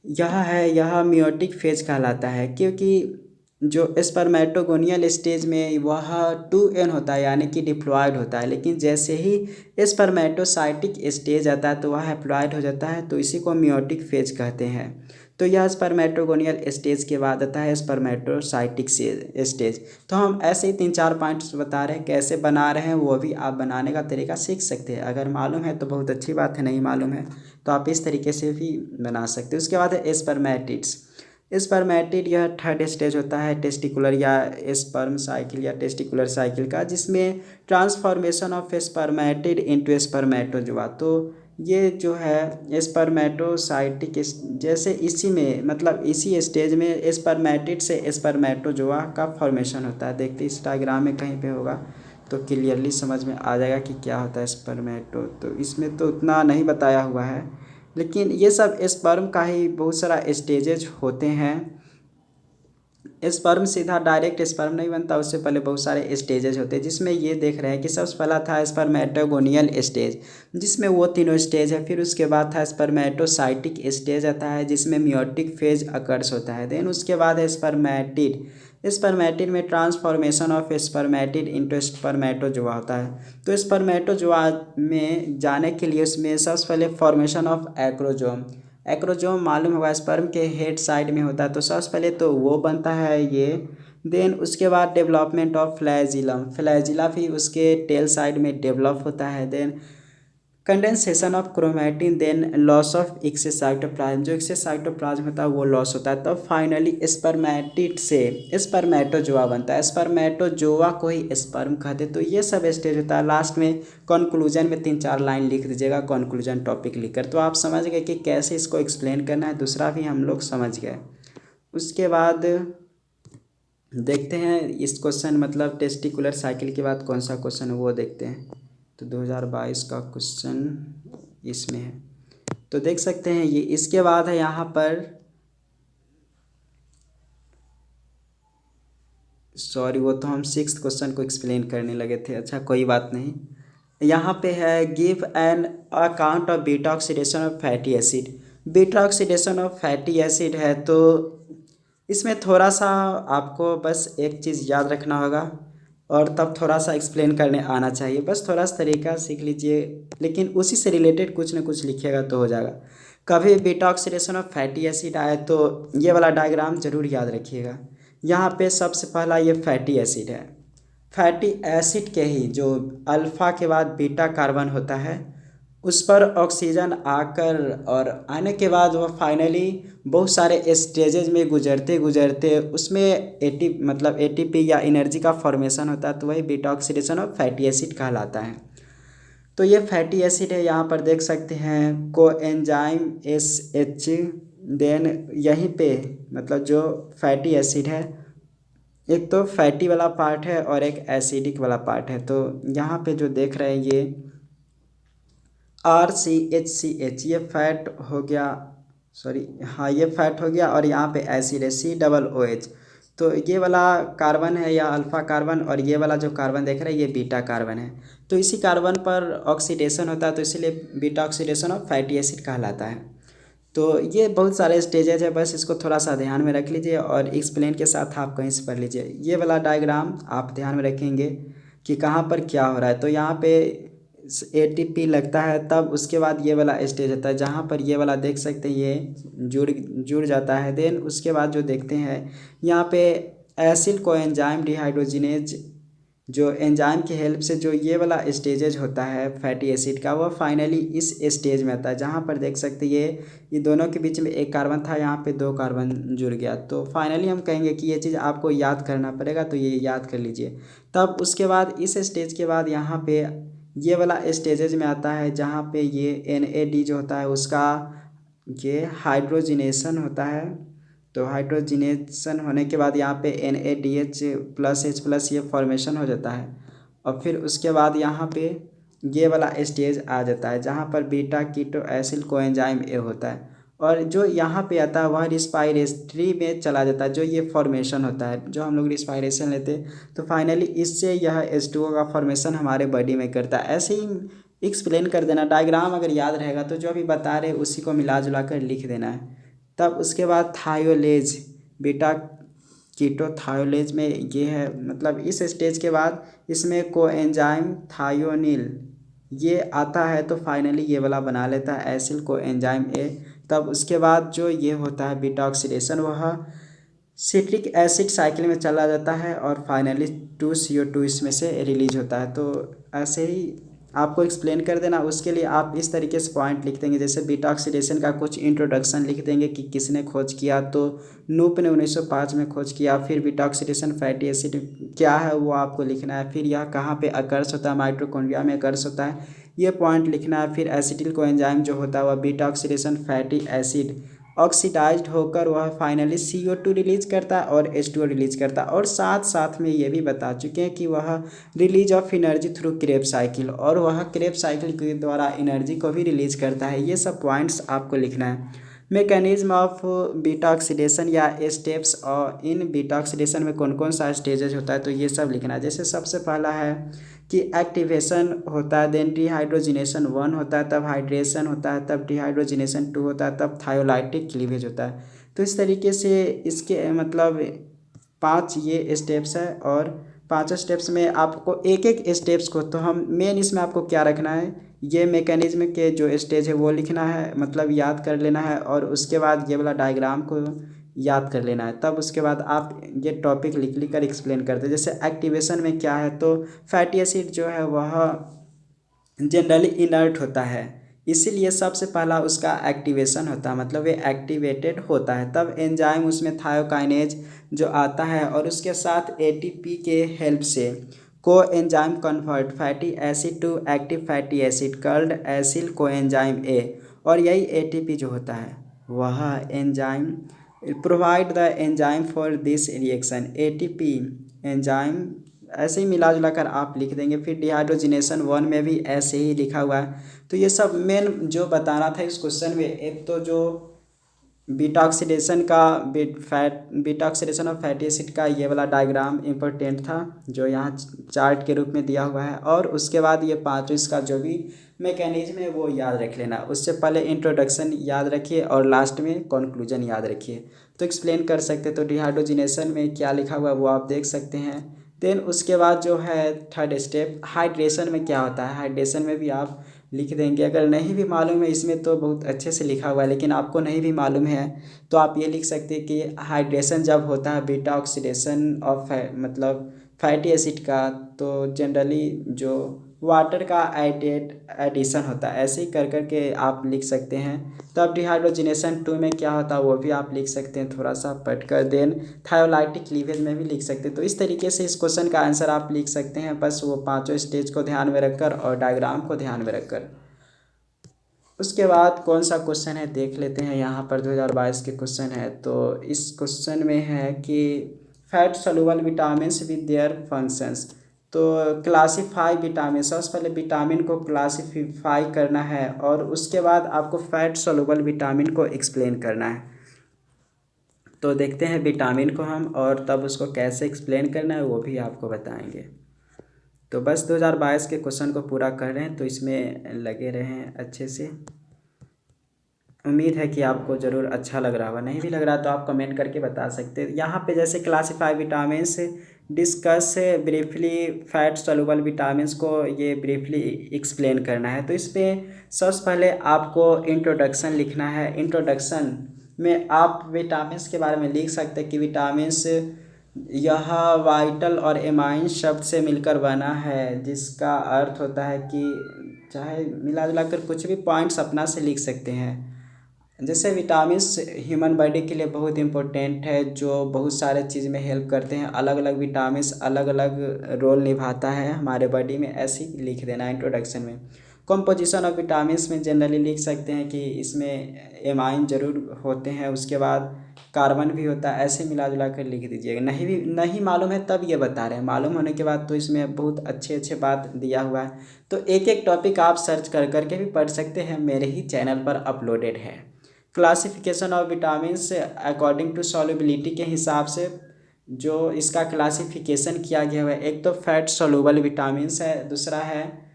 यह है, यह मियोटिक फेज कहलाता है, क्योंकि जो स्पर्मेटोगोनियल स्टेज में वह 2n होता है यानी कि डिप्लॉयड होता है, लेकिन जैसे ही स्पर्मेटोसाइटिक स्टेज आता है तो वह हैप्लॉयड हो जाता है, तो इसी को मियोटिक फेज कहते हैं। तो यह स्पर्मेटोगोनियल स्टेज के बाद आता है स्पर्मेटोसाइटिक स्टेज। तो हम ऐसे ही 3-4 पॉइंट्स बता रहे हैं, कैसे बना रहे हैं वो भी आप बनाने का तरीका सीख सकते हैं। अगर मालूम है तो बहुत अच्छी बात है, नहीं मालूम है तो आप इस तरीके से भी बना सकते हैं। उसके बाद है स्पर्मेटिड्स। स्पर्मेटिड यह थर्ड स्टेज होता है टेस्टिकुलर या स्पर्म साइकिल या टेस्टिकुलर साइकिल का, जिसमें transformation of spermatid into spermatozoa. तो ये जो है स्पर्मेटोसाइटिक जैसे इसी में मतलब इसी स्टेज में स्पर्मेटिड से स्पर्मेटोजोआ का फॉर्मेशन होता है। देखते इस डायग्राम में कहीं पे होगा तो क्लियरली समझ में आ जाएगा कि क्या होता है स्पर्मेटो। तो इसमें तो उतना नहीं बताया हुआ है, लेकिन ये सब स्पर्म का ही बहुत सारा स्टेजेज होते हैं। स्पर्म सीधा डायरेक्ट स्पर्म नहीं बनता, उससे पहले बहुत सारे स्टेजेज होते हैं, जिसमें ये देख रहे हैं कि सबसे पहला था स्पर्मेटोगोनियल स्टेज जिसमें वो तीनों स्टेज है। फिर उसके बाद था स्पर्मेटोसाइटिक स्टेज आता है जिसमें मियोटिक फेज अकर्स होता है। देन उसके बाद है स्पर्मेटिड। स्पर्मेटिड में transformation of spermatid into spermatozoa होता है। तो स्पर्मेटोजोआ में जाने के लिए उसमें सबसे पहले फॉर्मेशन ऑफ एक्रोजोम। एक्रोजोम मालूम होगा स्पर्म के हेड साइड में होता है, तो सबसे पहले तो वो बनता है ये। देन उसके बाद डेवलपमेंट ऑफ फ्लैजिलम, फ्लैजिला भी उसके टेल साइड में डेवलप होता है। Then condensation of chromatin, then loss of excess cytoplasm, जो एक्सेस साइटोप्लाज्म होता है वो लॉस होता है। तब फाइनली स्पर्मेटिड से स्पर्मेटोजोआ बनता है। स्पर्मेटोजोआ को ही स्पर्म कहते। तो ये सब स्टेज होता है। लास्ट में कंक्लूजन में 3-4 लाइन लिख दीजिएगा कंक्लूजन टॉपिक लिखकर, तो आप समझ गए कि कैसे इसको एक्सप्लेन करना है। दूसरा भी हम लोग समझ गए। उसके बाद देखते हैं इस क्वेश्चन मतलब टेस्टिकुलर साइकिल के बाद कौन सा क्वेश्चन है वो देखते हैं। तो 2022 का क्वेश्चन इसमें है, तो देख सकते हैं ये। इसके बाद है यहाँ पर, सॉरी वो तो हम 6th क्वेश्चन को एक्सप्लेन करने लगे थे। अच्छा कोई बात नहीं। यहाँ पे है give an account of beta oxidation of fatty acid. Beta oxidation of fatty acid है, तो इसमें थोड़ा सा आपको बस एक चीज़ याद रखना होगा और तब थोड़ा सा एक्सप्लेन करने आना चाहिए। बस थोड़ा सा तरीका सीख लीजिए, लेकिन उसी से रिलेटेड कुछ ना कुछ लिखिएगा तो हो जाएगा। कभी beta oxidation of fatty acid आए तो ये वाला डायग्राम जरूर याद रखिएगा। यहाँ पे सबसे पहला ये फैटी एसिड है। फैटी एसिड के ही जो अल्फ़ा के बाद बीटा कार्बन होता है उस पर ऑक्सीजन आकर और आने के बाद वह फाइनली बहुत सारे स्टेजेज में गुजरते गुजरते उसमें एटीपी या एनर्जी का फॉर्मेशन होता है, तो वही beta oxidation of fatty acid कहलाता है। तो ये फैटी एसिड है, यहाँ पर देख सकते हैं कोएंजाइम SH। देन यहीं पे मतलब जो फैटी एसिड है एक तो फैटी वाला पार्ट है और एक एसिडिक वाला पार्ट है। तो यहाँ पे जो देख रहे हैं ये RCHCH ये फैट हो गया, सॉरी हाँ ये फैट हो गया, और यहाँ पे एसिड है COOH। तो ये वाला कार्बन है या अल्फ़ा कार्बन, और ये वाला जो कार्बन देख रहे हैं ये बीटा कार्बन है। तो इसी कार्बन पर ऑक्सीडेशन होता है, तो इसीलिए beta oxidation of fatty acid कहलाता है। तो ये बहुत सारे स्टेजेज है, बस इसको थोड़ा सा ध्यान में रख लीजिए और एक्सप्लेन के साथ आप कहीं से पढ़ लीजिए। ये वाला डायग्राम आप ध्यान में रखेंगे कि कहाँ पर क्या हो रहा है। तो यहाँ पे ATP लगता है, तब उसके बाद ये वाला स्टेज होता है जहाँ पर ये वाला देख सकते हैं ये जुड़ जाता है। देन उसके बाद जो देखते हैं यहाँ पे एसिल कोएंजाइम डिहाइड्रोजिनेज, जो एंजाइम की हेल्प से जो ये वाला स्टेजेज होता है फैटी एसिड का, वह फाइनली इस स्टेज में आता है जहाँ पर देख सकते ये दोनों के बीच में एक कार्बन था, यहाँ पे 2 कार्बन जुड़ गया। तो फाइनली हम कहेंगे कि ये चीज़ आपको याद करना पड़ेगा, तो ये याद कर लीजिए। तब उसके बाद इस स्टेज के बाद यहाँ पे ये वाला स्टेजेज में आता है जहाँ पे ये NAD जो होता है उसका ये हाइड्रोजिनेशन होता है। तो हाइड्रोजिनेशन होने के बाद यहाँ पे NADH+H+ ये फॉर्मेशन हो जाता है, और फिर उसके बाद यहाँ पे ये वाला स्टेज आ जाता है जहाँ पर beta keto acyl coenzyme A होता है, और जो यहाँ पे आता है वह रिस्पायरेटरी में चला जाता है। जो ये फॉर्मेशन होता है, जो हम लोग रिस्पायरेशन लेते हैं तो फाइनली इससे यह H2O का फॉर्मेशन हमारे बॉडी में करता है। ऐसे ही एक्सप्लेन कर देना, डायग्राम अगर याद रहेगा तो जो अभी बता रहे उसी को मिला जुला कर लिख देना है। तब उसके बाद थायोलेज, बीटा कीटो थायोलेज में ये है, मतलब इस स्टेज के बाद इसमें कोएंजाइम थायोनिल ये आता है तो फाइनली ये वाला बना लेता है एसिल कोएंजाइम ए। तब उसके बाद जो ये होता है बीटा ऑक्सीडेशन, वह सिट्रिक एसिड साइकिल में चला जाता है और फाइनली 2CO2 इसमें से रिलीज होता है। तो ऐसे ही आपको एक्सप्लेन कर देना। उसके लिए आप इस तरीके से पॉइंट लिख देंगे, जैसे बीटा ऑक्सीडेशन का कुछ इंट्रोडक्शन लिख देंगे कि किसने खोज किया, तो नूप ने 1905 में खोज किया। फिर बीटा ऑक्सीडेशन फैटी एसिड क्या है वो आपको लिखना है। फिर यह कहाँ पे अकर्स होता है, माइटोकॉन्ड्रिया में अकर्स होता है, ये पॉइंट लिखना है। फिर एसिटिल कोएंजाइम जो होता है वह beta oxidation fatty acid oxidised होकर वह फाइनली CO2 रिलीज करता है और H2O रिलीज करता है। और साथ साथ में ये भी बता चुके हैं कि वह release of energy through Krebs cycle, और वह क्रेब्स साइकिल के द्वारा एनर्जी को भी रिलीज करता है। ये सब पॉइंट्स आपको लिखना है। मैकेनिज्म ऑफ बीटा ऑक्सीडेशन या स्टेप्स, और इन बीटा ऑक्सीडेशन में कौन कौन सा स्टेजेज होता है तो ये सब लिखना है। जैसे सबसे पहला है कि एक्टिवेशन होता है, देन डिहाइड्रोजिनेशन 1 होता है, तब हाइड्रेशन होता है, तब डिहाइड्रोजिनेशन 2 होता है, तब थायोलाइटिक क्लीवेज होता है। तो इस तरीके से इसके मतलब 5 ये स्टेप्स है, और 5 स्टेप्स में आपको एक एक स्टेप्स को, तो हम मेन इसमें आपको क्या रखना है, ये मैकेनिज्म के जो स्टेज है वो लिखना है, मतलब याद कर लेना है, और उसके बाद ये वाला डायग्राम को याद कर लेना है। तब उसके बाद आप ये टॉपिक लिख कर एक्सप्लेन करते हैं। जैसे एक्टिवेशन में क्या है, तो फैटी एसिड जो है वह जनरली इनर्ट होता है, इसीलिए सबसे पहला उसका एक्टिवेशन होता है, मतलब ये एक्टिवेटेड होता है। तब एंजाइम उसमें थायोकाइनेज जो आता है, और उसके साथ ATP के हेल्प से को enzyme convert fatty acid to active fatty acid called acyl coenzyme A. और यही ATP जो होता है वह enzyme provide the enzyme for this reaction ATP enzyme. ऐसे ही मिला जुला कर आप लिख देंगे। फिर डिहाइड्रोजिनेशन 1 में भी ऐसे ही लिखा हुआ है। तो ये सब मेन जो बताना था इस क्वेश्चन में, एक तो जो बीटा ऑक्सीडेशन का बीटा ऑक्सीडेशन और फैटी एसिड का ये वाला डायग्राम इम्पोर्टेंट था जो यहाँ चार्ट के रूप में दिया हुआ है, और उसके बाद ये पाँचों इसका जो भी मैकेनिज्म है वो याद रख लेना। उससे पहले इंट्रोडक्शन याद रखिए और लास्ट में कंक्लूजन याद रखिए, तो एक्सप्लेन कर सकते। तो डिहाइड्रोजिनेशन में क्या लिखा हुआ है वो आप देख सकते हैं। देन उसके बाद जो है थर्ड स्टेप हाइड्रेशन में क्या होता है, हाइड्रेशन में भी आप लिख देंगे। अगर नहीं भी मालूम है इसमें तो बहुत अच्छे से लिखा हुआ है, लेकिन आपको नहीं भी मालूम है तो आप ये लिख सकते हैं कि हाइड्रेशन जब होता है बीटा ऑक्सीडेशन ऑफ मतलब फैटी एसिड का, तो जनरली जो वाटर का एडिशन होता है। ऐसे ही कर के आप लिख सकते हैं। तब डिहाइड्रोजिनेशन 2 में क्या होता है वो भी आप लिख सकते हैं, थोड़ा सा पढ़ कर। देन थायोलाइटिक क्लीवेज में भी लिख सकते हैं। तो इस तरीके से इस क्वेश्चन का आंसर आप लिख सकते हैं, बस वो पाँचों स्टेज को ध्यान में रखकर और डायग्राम को ध्यान में रखकर। उसके बाद कौन सा क्वेश्चन है देख लेते हैं। यहाँ पर 2022 के क्वेश्चन है, तो इस क्वेश्चन में है कि fat soluble vitamins with their functions. तो क्लासीफाई विटामिन, सबसे पहले विटामिन को क्लासीफाई करना है और उसके बाद आपको फैट सॉल्युबल विटामिन को एक्सप्लेन करना है। तो देखते हैं विटामिन को हम, और तब उसको कैसे एक्सप्लेन करना है वो भी आपको बताएंगे। तो बस 2022 के क्वेश्चन को पूरा कर रहे हैं, तो इसमें लगे रहें अच्छे से। उम्मीद है कि आपको ज़रूर अच्छा लग रहा होगा, नहीं भी लग रहा तो आप कमेंट करके बता सकते हैं। यहाँ पे जैसे classify vitamins discuss briefly fat soluble vitamins को ये ब्रीफली एक्सप्लेन करना है। तो इस पर सबसे पहले आपको इंट्रोडक्शन लिखना है। इंट्रोडक्शन में आप विटामिन्स के बारे में लिख सकते हैं कि विटामिन्स यह वाइटल और एमाइन शब्द से मिलकर बना है, जिसका अर्थ होता है कि चाहे मिला जुला कर कुछ भी पॉइंट्स अपना से लिख सकते हैं। जैसे विटामिन्स ह्यूमन बॉडी के लिए बहुत इम्पोर्टेंट है, जो बहुत सारे चीज़ में हेल्प करते हैं। अलग अलग विटामिन्स अलग अलग रोल निभाता है हमारे बॉडी में, ऐसे ही लिख देना इंट्रोडक्शन में। कंपोजिशन ऑफ विटामिन्स में जनरली लिख सकते हैं कि इसमें एमाइन जरूर होते हैं, उसके बाद कार्बन भी होता है, ऐसे मिला जुला कर लिख दीजिएगा। नहीं मालूम है तब ये बता रहे हैं, मालूम होने के बाद तो इसमें बहुत अच्छे अच्छे बात दिया हुआ है। तो एक एक टॉपिक आप सर्च कर करके भी पढ़ सकते हैं, मेरे ही चैनल पर अपलोडेड है। Classification of vitamins according to solubility के हिसाब से जो इसका क्लासिफिकेशन किया गया है, एक तो फैट सोलुबल विटामिन्स है, दूसरा है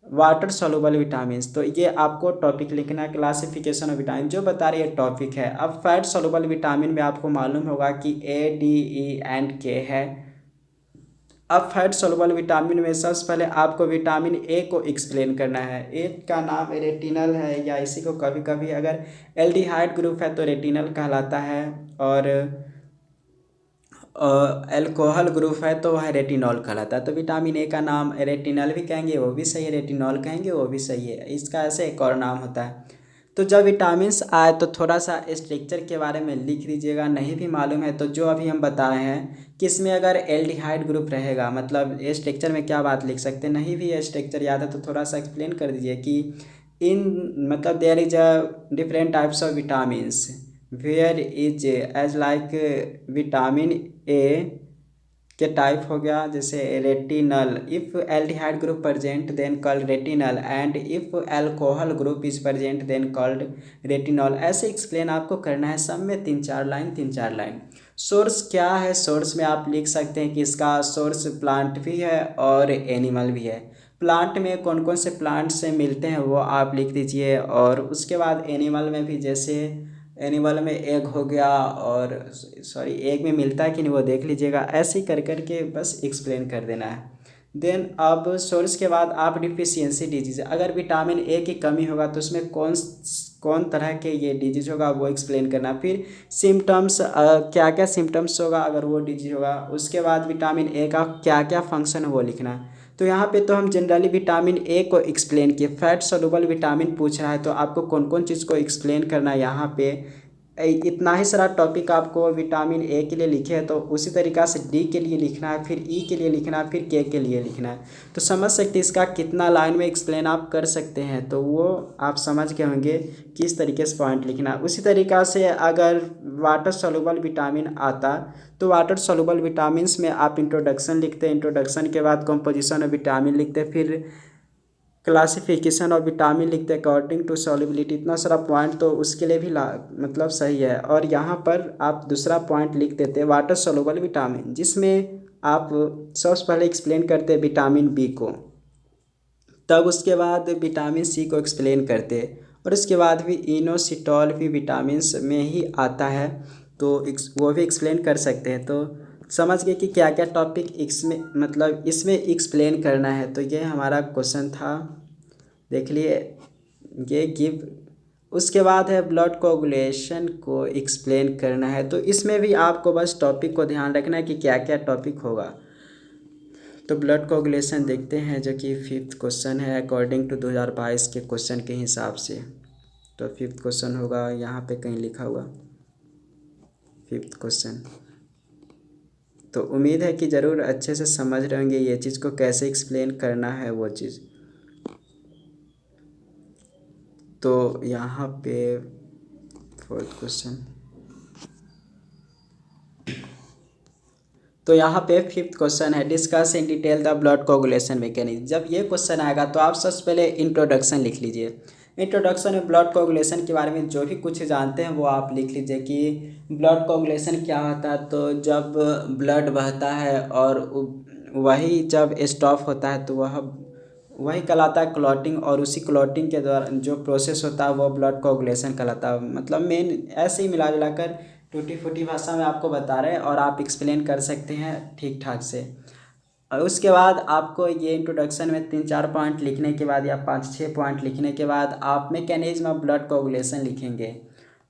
वाटर सोलुबल विटामिन्स। तो ये आपको टॉपिक लिखना है, क्लासिफिकेशन ऑफ विटामिन जो बता रही है टॉपिक है। अब फैट सोलुबल विटामिन में आपको मालूम होगा कि A, D, E, and K है। अब फैट सोलुबल विटामिन में सबसे पहले आपको विटामिन ए को एक्सप्लेन करना है। ए का नाम रेटिनल है, या इसी को कभी कभी अगर एल्डिहाइड ग्रुप है तो रेटिनल कहलाता है, और अल्कोहल ग्रुप है तो वह रेटिनॉल कहलाता है। तो विटामिन ए का नाम रेटिनल भी कहेंगे, वो भी सही है, रेटिनॉल कहेंगे वो भी सही है, इसका ऐसे एक और नाम होता है। तो जब विटामिन्स आए तो थोड़ा सा स्ट्रक्चर के बारे में लिख दीजिएगा, नहीं भी मालूम है तो जो अभी हम बताए हैं कि इसमें अगर एल्डिहाइड ग्रुप रहेगा, मतलब स्ट्रक्चर में क्या बात लिख सकते हैं, नहीं भी स्ट्रक्चर याद है तो थोड़ा सा एक्सप्लेन कर दीजिए कि इन मतलब there is a different types of vitamins where is as like vitamin A के टाइप हो गया जैसे retinal, if aldehyde group present then called retinal, and if alcohol group is present then called retinol. ऐसे explain आपको करना है, सब में 3-4 लाइन। सोर्स क्या है, सोर्स में आप लिख सकते हैं कि इसका सोर्स प्लांट भी है और एनिमल भी है। प्लांट में कौन कौन से प्लांट से मिलते हैं वो आप लिख दीजिए, और उसके बाद एनिमल में भी, जैसे एनिमल में एग हो गया, और सॉरी एग में मिलता है कि नहीं वो देख लीजिएगा। ऐसे ही कर करके बस एक्सप्लेन कर देना है। देन अब सोर्स के बाद आप डिफिशियंसी डिजीज, अगर विटामिन ए की कमी होगा तो उसमें कौन तरह के ये डिजीज होगा वो एक्सप्लेन करना। फिर सिम्टम्स, क्या क्या सिम्टम्स होगा अगर वो डिजीज होगा। उसके बाद विटामिन ए का क्या क्या फंक्शन है वो लिखना। तो यहाँ पे तो हम जनरली विटामिन ए को एक्सप्लेन किए। फैट सोलुबल विटामिन पूछ रहा है तो आपको कौन कौन चीज़ को एक्सप्लेन करना है यहाँ पे, इतना ही सारा टॉपिक आपको विटामिन ए के लिए लिखे हैं, तो उसी तरीक़ा से डी के लिए लिखना है, फिर ई के लिए लिखना है, फिर के लिए लिखना है। तो समझ सकते हैं इसका कितना लाइन में एक्सप्लेन आप कर सकते हैं, तो वो आप समझ के होंगे किस तरीके से पॉइंट लिखना है। उसी तरीक़ा से अगर वाटर सोलुबल विटामिन आता तो वाटर सोलुबल विटामिन्स में आप इंट्रोडक्शन लिखते हैं, इंट्रोडक्शन के बाद कंपोजिशन ऑफ विटामिन लिखते हैं, फिर क्लासिफिकेशन ऑफ विटामिन लिखते हैं अकॉर्डिंग टू सॉल्युबिलिटी। इतना सारा पॉइंट तो उसके लिए भी मतलब सही है। और यहाँ पर आप दूसरा पॉइंट लिख देते हैं वाटर सोलुबल विटामिन, जिसमें आप सबसे पहले एक्सप्लेन करते हैं विटामिन बी को, तब उसके बाद विटामिन सी को एक्सप्लेन करते हैं, और इसके बाद भी इनोसिटॉल भी विटामिन में ही आता है तो वो भी एक्सप्लेन कर सकते हैं। तो समझ गए कि क्या क्या टॉपिक इसमें मतलब इसमें एक्सप्लेन करना है। तो ये हमारा क्वेश्चन था, देख लिए ये गिव। उसके बाद है ब्लड कोगुलेशन को एक्सप्लेन करना है, तो इसमें भी आपको बस टॉपिक को ध्यान रखना है कि क्या क्या टॉपिक होगा। तो ब्लड कोगुलेशन देखते हैं जो कि 5th क्वेश्चन है अकॉर्डिंग टू 2022 के क्वेश्चन के हिसाब से। तो 5th क्वेश्चन होगा, यहाँ पे कहीं लिखा हुआ 5th क्वेश्चन। तो उम्मीद है कि ज़रूर अच्छे से समझ रहे होंगे ये चीज़ को कैसे एक्सप्लेन करना है वो चीज़। तो यहाँ पे 4th क्वेश्चन, तो यहाँ पे 5th क्वेश्चन है discuss in detail the blood coagulation mechanism. जब ये क्वेश्चन आएगा तो आप सबसे पहले इंट्रोडक्शन लिख लीजिए। इंट्रोडक्शन में ब्लड कोगुलेशन के बारे में जो भी कुछ जानते हैं वो आप लिख लीजिए कि ब्लड कोगुलेशन क्या होता है। तो जब ब्लड बहता है और वही जब स्टॉप होता है तो वही कहलाता है क्लॉटिंग, और उसी क्लॉटिंग के द्वारा जो प्रोसेस होता है वो ब्लड कोगुलेशन कहलाता है। मतलब मेन ऐसे ही मिला जुला कर टूटी फूटी भाषा में आपको बता रहे हैं और आप एक्सप्लेन कर सकते हैं ठीक ठाक से। और उसके बाद आपको ये इंट्रोडक्शन में 3-4 पॉइंट लिखने के बाद या 5-6 पॉइंट लिखने के बाद आप मैकेनिज्म ऑफ ब्लड कोगुलेशन लिखेंगे।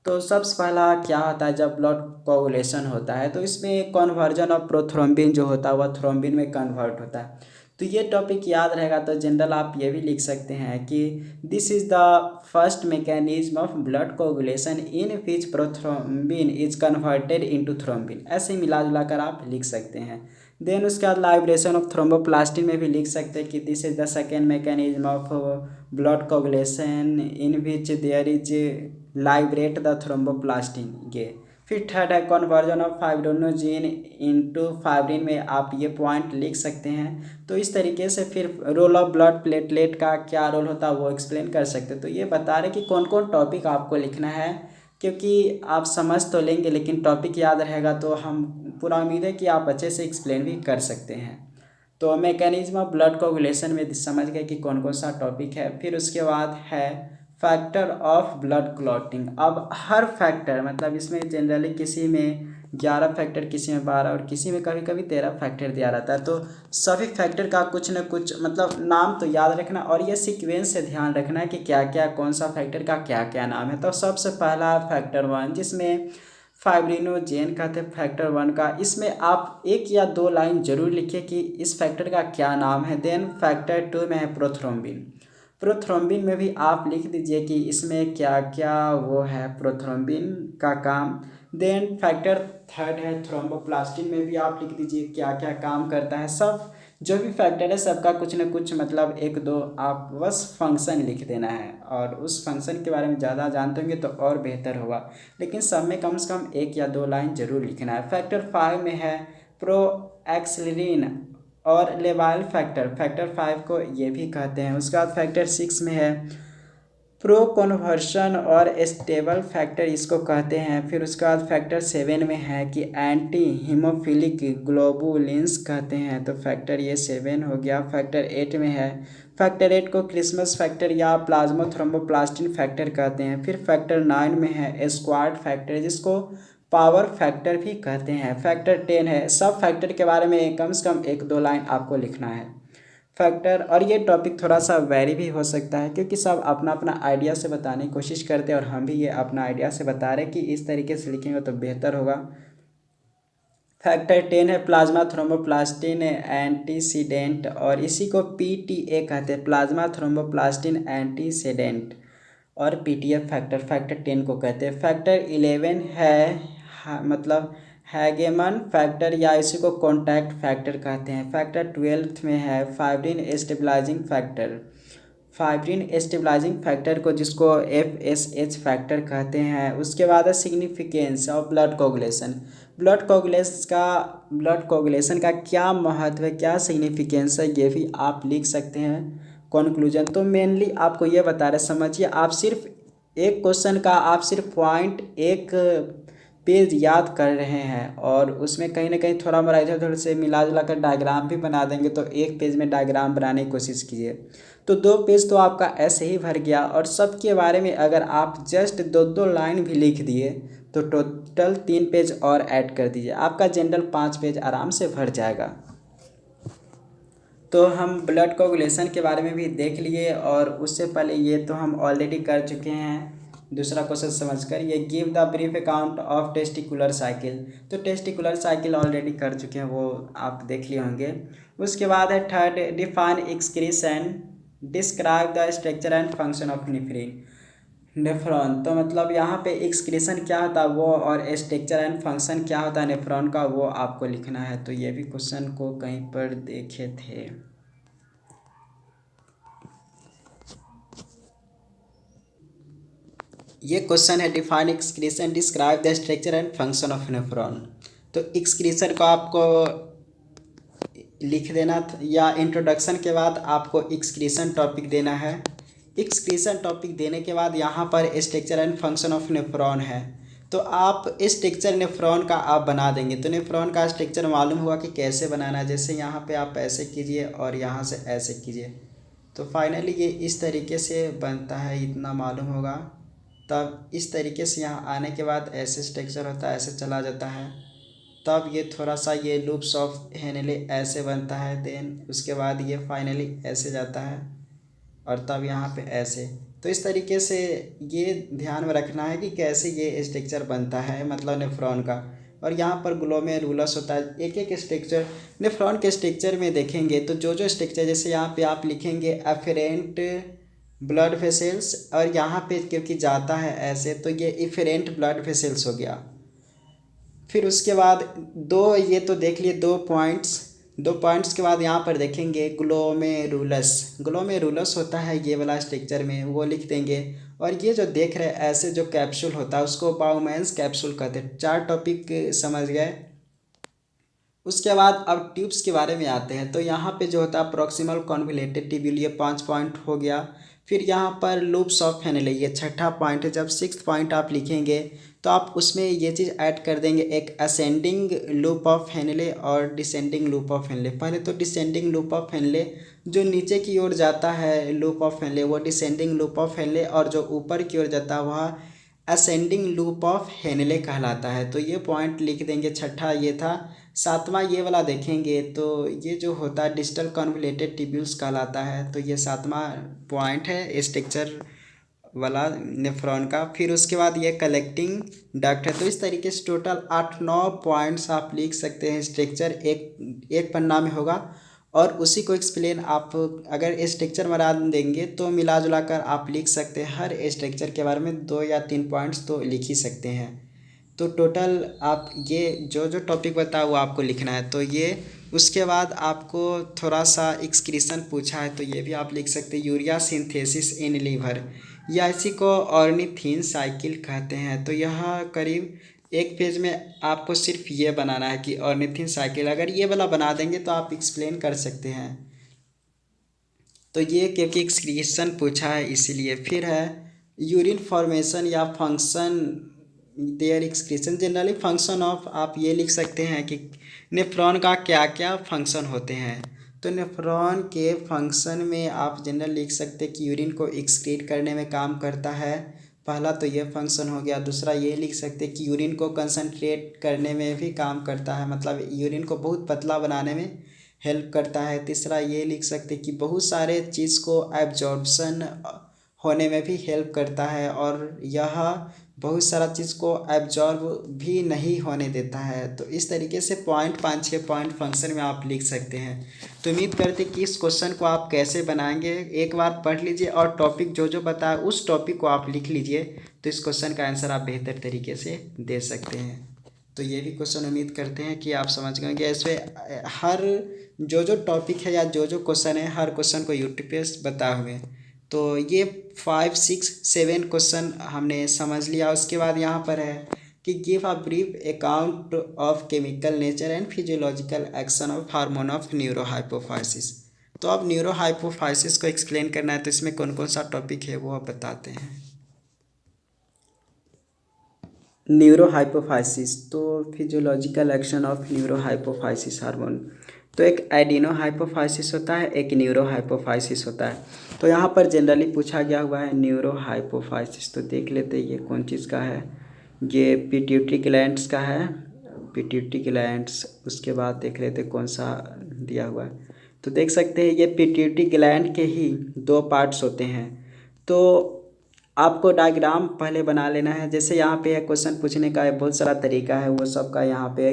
तो सबसे पहला क्या होता है, जब ब्लड कोगुलेशन होता है तो इसमें कन्वर्जन ऑफ प्रोथ्रोम्बिन जो होता है वह थ्रोम्बिन में कन्वर्ट होता है। तो ये टॉपिक याद रहेगा तो जनरल आप ये भी लिख सकते हैं कि this is the first mechanism of blood coagulation in which prothrombin is converted into thrombin. ऐसे ही मिला जुला कर आप लिख सकते हैं। देन उसके बाद लाइब्रेशन ऑफ थ्रोम्बोप्लास्टिन में भी लिख सकते हैं कि this is the second mechanism of blood coagulation in which there is librate the thromboplastin. ये फिर थर्ड है conversion of fibrinogen into fibrin में आप ये पॉइंट लिख सकते हैं। तो इस तरीके से फिर रोल ऑफ ब्लड प्लेटलेट का क्या रोल होता है वो एक्सप्लेन कर सकते हैं। तो ये बता रहे कि कौन कौन टॉपिक आपको लिखना है, क्योंकि आप समझ तो लेंगे लेकिन टॉपिक याद रहेगा तो हम पूरा उम्मीद है कि आप अच्छे से एक्सप्लेन भी कर सकते हैं। तो मैकेनिज्म ऑफ ब्लड कोगुलेशन में समझ गए कि कौन कौन सा टॉपिक है। फिर उसके बाद है फैक्टर ऑफ ब्लड क्लॉटिंग। अब हर फैक्टर मतलब इसमें जनरली किसी में 11 फैक्टर, किसी में 12 और किसी में कभी कभी 13 फैक्टर दिया रहता है। तो सभी फैक्टर का कुछ न कुछ मतलब नाम तो याद रखना और ये सीक्वेंस से ध्यान रखना है कि क्या क्या कौन सा फैक्टर का क्या क्या नाम है। तो सबसे पहला फैक्टर 1 जिसमें फाइब्रिनोजेन कहते हैं फैक्टर 1 का। इसमें आप एक या दो लाइन जरूर लिखिए कि इस फैक्टर का क्या नाम है। देन फैक्टर 2 में है प्रोथ्रोम्बिन। प्रोथ्रोम्बिन में भी आप लिख दीजिए कि इसमें क्या क्या वो है प्रोथ्रोम्बिन का काम। देन फैक्टर 3 है थ्रोम्बोप्लास्टिन में भी आप लिख दीजिए क्या क्या काम करता है। सब जो भी फैक्टर है सबका कुछ ना कुछ मतलब एक दो आप बस फंक्शन लिख देना है और उस फंक्शन के बारे में ज़्यादा जानते होंगे तो और बेहतर होगा, लेकिन सब में कम से कम एक या दो लाइन जरूर लिखना है। फैक्टर 5 में है प्रो एक्सलिन और लेवाइल फैक्टर, फैक्टर 5 को ये भी कहते हैं। उसके बाद फैक्टर 6 में है प्रो कन्वर्शन और स्टेबल फैक्टर इसको कहते हैं। फिर उसके बाद फैक्टर 7 में है कि एंटी हीमोफिलिक ग्लोबुलिन्स कहते हैं। तो फैक्टर ये 7 हो गया। फैक्टर 8 में है फैक्टर 8 को क्रिसमस फैक्टर या प्लाज्मा थ्रोम्बोप्लास्टिन फैक्टर कहते हैं। फिर फैक्टर 9 में है स्क्वाड फैक्टर जिसको पावर फैक्टर भी कहते हैं। फैक्टर 10 है सब फैक्टर के बारे में कम से कम एक दो लाइन आपको लिखना है। फैक्टर और ये टॉपिक थोड़ा सा वैरी भी हो सकता है क्योंकि सब अपना अपना आइडिया से बताने की कोशिश करते हैं और हम भी ये अपना आइडिया से बता रहे हैं कि इस तरीके से लिखेंगे तो बेहतर होगा। फैक्टर 10 है प्लाज्मा थ्रोम्बोप्लास्टिन एंटीसीडेंट और इसी को पीटीए कहते हैं, प्लाज्मा थ्रोम्बोप्लास्टिन एंटीसीडेंट और पीटीएफ फैक्टर फैक्टर 10 को कहते हैं। फैक्टर 11 है मतलब हैगेमन फैक्टर या इसी को कॉन्टैक्ट फैक्टर कहते हैं। फैक्टर 12 में है fibrin stabilising factor, fibrin stabilising factor को जिसको FSH फैक्टर कहते हैं। उसके बाद है significance of blood coagulation, blood coagulation का क्या महत्व है, क्या सिग्निफिकेंस है, ये भी आप लिख सकते हैं। कंक्लूजन तो मेनली आपको ये बता रहे समझिए आप सिर्फ एक क्वेश्चन का आप सिर्फ पॉइंट एक पेज याद कर रहे हैं और उसमें कहीं ना कहीं थोड़ा मोड़ा इधर उधर से मिला जुला कर डायग्राम भी बना देंगे तो एक पेज में डायग्राम बनाने की कोशिश कीजिए तो 2 पेज तो आपका ऐसे ही भर गया। और सबके बारे में अगर आप जस्ट 2 लाइन भी लिख दिए तो टोटल 3 पेज और ऐड कर दीजिए, आपका जनरल 5 पेज आराम से भर जाएगा। तो हम ब्लड कोगुलेशन के बारे में भी देख लिए और उससे पहले ये तो हम ऑलरेडी कर चुके हैं। दूसरा क्वेश्चन समझकर ये give the brief account of testicular cycle, तो टेस्टिकुलर साइकिल ऑलरेडी कर चुके हैं वो आप देख लिए होंगे। उसके बाद है third define excretion describe the structure and function of nephron, तो मतलब यहाँ पे एक्सक्रीशन क्या होता है वो और स्ट्रक्चर एंड फंक्शन क्या होता है नेफ्रॉन का वो आपको लिखना है। तो ये भी क्वेश्चन को कहीं पर देखे थे। ये क्वेश्चन है define excretion describe the structure and function of nephron. तो एक्सक्रीशन को आपको लिख देना या इंट्रोडक्शन के बाद आपको एक्सक्रीशन टॉपिक देना है। एक्सक्रीशन टॉपिक देने के बाद यहाँ पर structure and function of nephron है तो आप स्ट्रक्चर नेफ्रॉन का आप बना देंगे। तो नेफ्रॉन का स्ट्रक्चर मालूम होगा कि कैसे बनाना है, जैसे यहाँ पे आप ऐसे कीजिए और यहाँ से ऐसे कीजिए तो फाइनली ये इस तरीके से बनता है, इतना मालूम होगा। तब इस तरीके से यहाँ आने के बाद ऐसे स्ट्रक्चर होता है, ऐसे चला जाता है, तब ये थोड़ा सा ये लूप्स ऑफ हेनले ऐसे बनता है, देन उसके बाद ये फाइनली ऐसे जाता है और तब यहाँ पे ऐसे। तो इस तरीके से ये ध्यान में रखना है कि कैसे ये स्ट्रक्चर बनता है मतलब नेफ्रॉन का। और यहाँ पर ग्लोमेरुलस होता है, एक एक स्ट्रक्चर नेफ्रॉन के स्ट्रक्चर में देखेंगे तो जो जो स्ट्रक्चर जैसे यहाँ पे आप लिखेंगे एफरेंट ब्लड वेसल्स और यहाँ पे क्योंकि जाता है ऐसे तो ये इफरेंट ब्लड वेसल्स हो गया। फिर उसके बाद दो, ये तो देख लिए दो पॉइंट्स के बाद यहाँ पर देखेंगे ग्लोमेरुलस। ग्लोमेरुलस होता है ये वाला स्ट्रक्चर में, वो लिख देंगे। और ये जो देख रहे हैं ऐसे जो कैप्सूल होता है उसको बाउमेंस कैप्सूल कहते हैं। 4 टॉपिक समझ गए। उसके बाद अब ट्यूब्स के बारे में आते हैं। तो यहाँ पे जो होता है प्रॉक्सिमल कॉन्वोल्यूटेड ट्यूब्यूल, ये 5 पॉइंट हो गया। फिर यहाँ पर लूप्स ऑफ हेनले, ये 6ठा पॉइंट है। जब 6th पॉइंट आप लिखेंगे तो आप उसमें ये चीज़ ऐड कर देंगे, एक असेंडिंग लूप ऑफ हेनले और डिसेंडिंग लूप ऑफ हेनले। पहले तो डिसेंडिंग लूप ऑफ हेनले जो नीचे की ओर जाता है लूप ऑफ हेनले वो डिसेंडिंग लूप ऑफ हेनले, और जो ऊपर की ओर जाता है वह असेंडिंग लूप ऑफ हेनले कहलाता है। तो ये पॉइंट लिख देंगे। छठा ये था। 7वां ये वाला देखेंगे तो ये जो होता है डिस्टल कॉन्वोल्यूटेड ट्यूब्यूल्स कहलाता है। तो ये 7वां पॉइंट है स्ट्रक्चर वाला नेफ्रॉन का। फिर उसके बाद ये कलेक्टिंग डक्ट है। तो इस तरीके से टोटल 8-9 पॉइंट्स आप लिख सकते हैं। स्ट्रक्चर एक पन्ना में होगा और उसी को एक्सप्लेन आप अगर स्ट्रक्चर बना देंगे तो मिला जुला कर आप लिख सकते हैं। हर स्ट्रक्चर के बारे में 2 या 3 पॉइंट्स तो लिख ही सकते हैं। तो टोटल आप ये जो जो टॉपिक बताया वो आपको लिखना है। तो ये उसके बाद आपको थोड़ा सा एक्सक्रीशन पूछा है तो ये भी आप लिख सकते हैं। यूरिया सिंथेसिस इन लीवर, या इसी को ऑर्निथिन साइकिल कहते हैं। तो यह करीब एक पेज में आपको सिर्फ ये बनाना है कि ऑर्निथिन साइकिल। अगर ये वाला बना देंगे तो आप एक्सप्लेन कर सकते हैं। तो ये क्योंकि एक्सक्रीशन पूछा है इसीलिए। फिर है यूरिन फॉर्मेशन या function their excretion. Generally function of आप ये लिख सकते हैं कि नेफ्रॉन का क्या क्या फंक्शन होते हैं। तो नेफ्रॉन के फंक्शन में आप जनरल लिख सकते हैं कि यूरिन को एक्सक्रीट करने में काम करता है। पहला तो ये फंक्शन हो गया। दूसरा ये लिख सकते हैं कि यूरिन को कंसंट्रेट करने में भी काम करता है, मतलब यूरिन को बहुत पतला बनाने में हेल्प करता है। तीसरा ये लिख सकते हैं कि बहुत सारे चीज़ को एब्जॉर्प्शन होने में भी हेल्प करता है, और यह बहुत सारा चीज़ को एब्जॉर्ब भी नहीं होने देता है। तो इस तरीके से 5-6 पॉइंट फंक्शन में आप लिख सकते हैं। तो उम्मीद करते कि इस क्वेश्चन को आप कैसे बनाएंगे एक बार पढ़ लीजिए, और टॉपिक जो जो बताया उस टॉपिक को आप लिख लीजिए। तो इस क्वेश्चन का आंसर आप बेहतर तरीके से दे सकते हैं। तो ये भी क्वेश्चन उम्मीद करते हैं कि आप समझ गए होंगे। इसमें हर जो जो टॉपिक है या जो जो क्वेश्चन है हर क्वेश्चन को यूट्यूब पे बताए हुए हैं। तो ये 5, 6, 7 क्वेश्चन हमने समझ लिया। उसके बाद यहाँ पर है कि give a brief account of chemical nature and physiological action of hormone of neurohypophysis. तो अब न्यूरोहाइपोफाइसिस को एक्सप्लेन करना है तो इसमें कौन कौन सा टॉपिक है वो आप बताते हैं। न्यूरोहाइपोफाइसिस, तो physiological action of neurohypophysis hormone. तो एक एडिनोहाइपोफाइसिस होता है, एक न्यूरोहाइपोफाइसिस होता है। तो यहाँ पर जनरली पूछा गया हुआ है न्यूरोहाइपोफाइसिस। तो देख लेते हैं ये कौन चीज़ का है। ये पिट्यूटरी ग्लैंड्स का है, पिट्यूटरी ग्लैंड्स। उसके बाद देख लेते कौन सा दिया हुआ है। तो देख सकते हैं ये पिट्यूटरी ग्लैंड के ही 2 पार्ट्स होते हैं। तो आपको डायग्राम पहले बना लेना है। जैसे यहाँ पे क्वेश्चन पूछने का बहुत सारा तरीका है, वो सब का यहाँ पे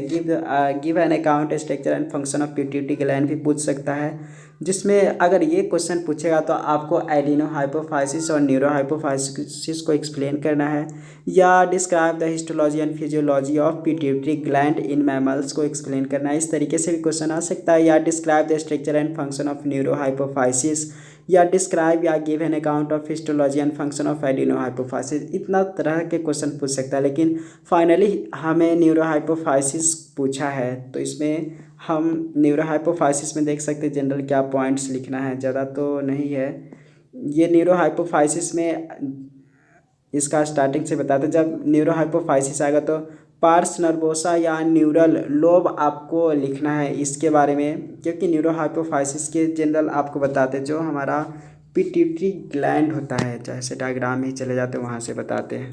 give an account structure and function of pituitary gland भी पूछ सकता है। जिसमें अगर ये क्वेश्चन पूछेगा तो आपको एडिनोहाइपोफाइसिस और न्यूरोहाइपोफाइसिस को एक्सप्लेन करना है, या describe the histology and physiology of pituitary gland in mammals को एक्सप्लेन करना है। इस तरीके से भी क्वेश्चन आ सकता है। या describe the structure and function of neurohypophysis, या डिस्क्राइब या give an account of histology and function of adenohypophysis. इतना तरह के क्वेश्चन पूछ सकता है, लेकिन फाइनली हमें न्यूरोहाइपोफाइसिस पूछा है। तो इसमें हम न्यूरोहाइपोफाइसिस में देख सकते हैं जनरल क्या पॉइंट्स लिखना है, ज़्यादा तो नहीं है। ये न्यूरोहाइपोफाइसिस में इसका स्टार्टिंग से बताते हैं। जब न्यूरोहाइपोफाइसिस आएगा तो पार्स नर्वोसा या न्यूरल लोब आपको लिखना है इसके बारे में, क्योंकि न्यूरोहाइपोफाइसिस के जनरल आपको बताते हैं जो हमारा पिट्यूटरी ग्लैंड होता है। जैसे डायग्राम ही चले जाते हैं वहाँ से बताते हैं।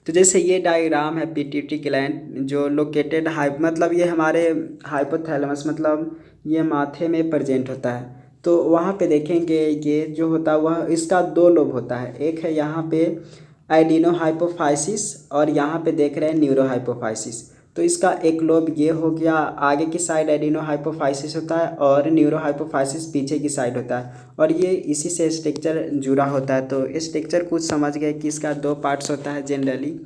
तो जैसे ये डायग्राम है पिट्यूटरी ग्लैंड जो लोकेटेड मतलब ये हमारे हाइपोथैलेमस मतलब ये माथे में प्रेजेंट होता है। तो वहाँ पे देखेंगे ये जो होता है वह इसका 2 लोब होता है। एक है यहाँ पे एडिनोहाइपोफाइसिस और यहाँ पे देख रहे हैं न्यूरोहाइपोफाइसिस। तो इसका एक लोब ये हो गया, आगे की साइड एडिनोहाइपोफाइसिस होता है और न्यूरोहाइपोफाइसिस पीछे की साइड होता है, और ये इसी से स्ट्रक्चर जुड़ा होता है। तो इस स्ट्रक्चर कुछ समझ गए कि इसका 2 पार्ट्स होता है जनरली,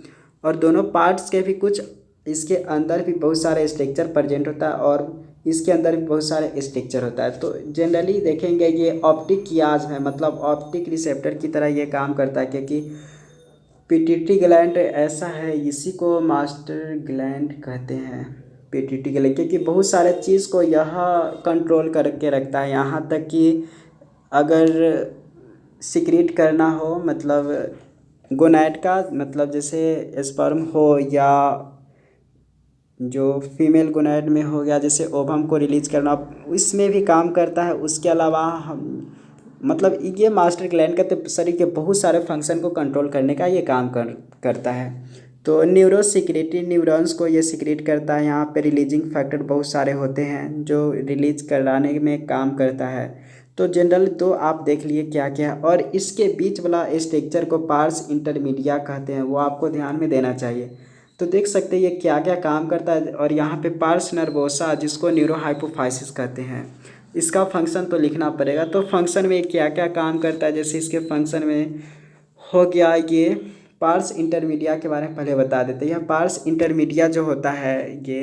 और दोनों पार्ट्स के भी कुछ इसके अंदर भी बहुत सारे स्ट्रक्चर प्रेजेंट होता है और इसके अंदर भी बहुत सारे स्ट्रक्चर होता है। तो जनरली देखेंगे ये ऑप्टिक कियाज है, मतलब ऑप्टिक रिसेप्टर की तरह ये काम करता है, क्योंकि पिट्यूटरी ग्लैंड ऐसा है, इसी को मास्टर ग्लैंड कहते हैं। पिट्यूटरी ग्लैंड क्योंकि बहुत सारे चीज़ को यह कंट्रोल करके रखता है, यहाँ तक कि अगर सिक्रीट करना हो, मतलब गोनैड का मतलब जैसे स्पर्म हो या जो फीमेल गोनैड में हो गया, जैसे ओवम को रिलीज करना, इसमें भी काम करता है। उसके अलावा हम मतलब ये मास्टर ग्लैंड का तो शरीर के बहुत सारे फंक्शन को कंट्रोल करने का ये काम करता है। तो न्यूरो सिक्रेटरी न्यूरॉन्स को ये सिक्रेट करता है। यहाँ पे रिलीजिंग फैक्टर बहुत सारे होते हैं जो रिलीज कराने में काम करता है। तो जनरल तो आप देख लिए क्या क्या, और इसके बीच वाला स्ट्रक्चर को पार्स इंटरमीडिया कहते हैं, वो आपको ध्यान में देना चाहिए। तो देख सकते हैं ये क्या क्या काम करता है। और यहाँ पे पार्स नर्वोसा जिसको न्यूरोहाइपोफाइसिस कहते हैं, इसका फंक्शन तो लिखना पड़ेगा। तो फंक्शन में क्या क्या काम करता है, जैसे इसके फंक्शन में हो गया ये पार्स इंटरमीडिया के बारे में पहले बता देते हैं। यह पार्स इंटरमीडिया जो होता है ये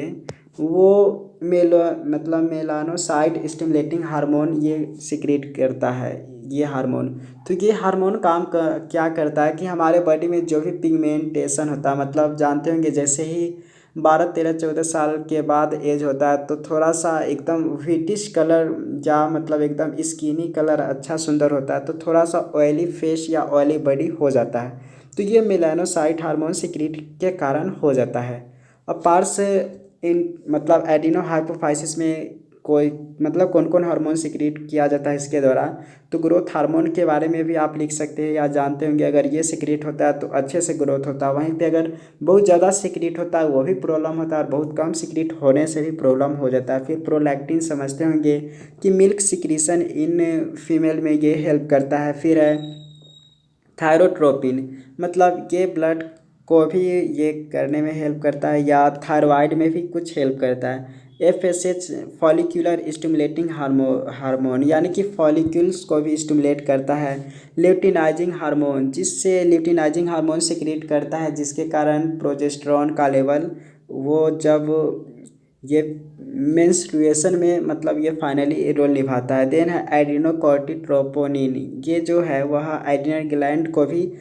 वो मतलब मेलानोसाइट स्टिमुलेटिंग हार्मोन ये सिक्रेट करता है, ये हार्मोन। तो ये हार्मोन क्या करता है कि हमारे बॉडी में जो भी पिगमेंटेशन होता है, मतलब जानते होंगे जैसे ही 12 13 14 साल के बाद एज होता है तो थोड़ा सा एकदम व्हिटिश कलर या मतलब एकदम स्किनी कलर अच्छा सुंदर होता है, तो थोड़ा सा ऑयली फेस या ऑयली बॉडी हो जाता है। तो ये मेलानोसाइट हार्मोन सिक्रीट के कारण हो जाता है। अब पार्स इन मतलब एडिनो हाइपोफाइसिस में कोई मतलब कौन कौन हार्मोन सिक्रीट किया जाता है इसके द्वारा, तो ग्रोथ हार्मोन के बारे में भी आप लिख सकते हैं या जानते होंगे। अगर ये सिक्रीट होता है तो अच्छे से ग्रोथ होता है, वहीं पे अगर बहुत ज़्यादा सिक्रीट होता है वो भी प्रॉब्लम होता है, और बहुत कम सिक्रीट होने से भी प्रॉब्लम हो जाता है। फिर प्रोलैक्टिन समझते होंगे कि मिल्क सिक्रीशन इन फीमेल में ये हेल्प करता है। फिर है थायरोट्रोपिन, मतलब ये ब्लड को भी ये करने में हेल्प करता है, या थायराइड में भी कुछ हेल्प करता है। FSH फॉलिक्यूलर स्टिमुलेटिंग हार्मोन यानी कि फॉलिक्यूल्स को भी स्टिमुलेट करता है। ल्यूटिनाइजिंग हार्मोन, जिससे ल्यूटिनाइजिंग हार्मोन सिक्रेट करता है, जिसके कारण प्रोजेस्टेरॉन का लेवल वो जब ये मेंस्ट्रुएशन में मतलब ये फाइनली रोल निभाता है। देन है एड्रीनोकोर्टिट्रोपोनिन, ये जो है वह एड्रिनल ग्लैंड को भी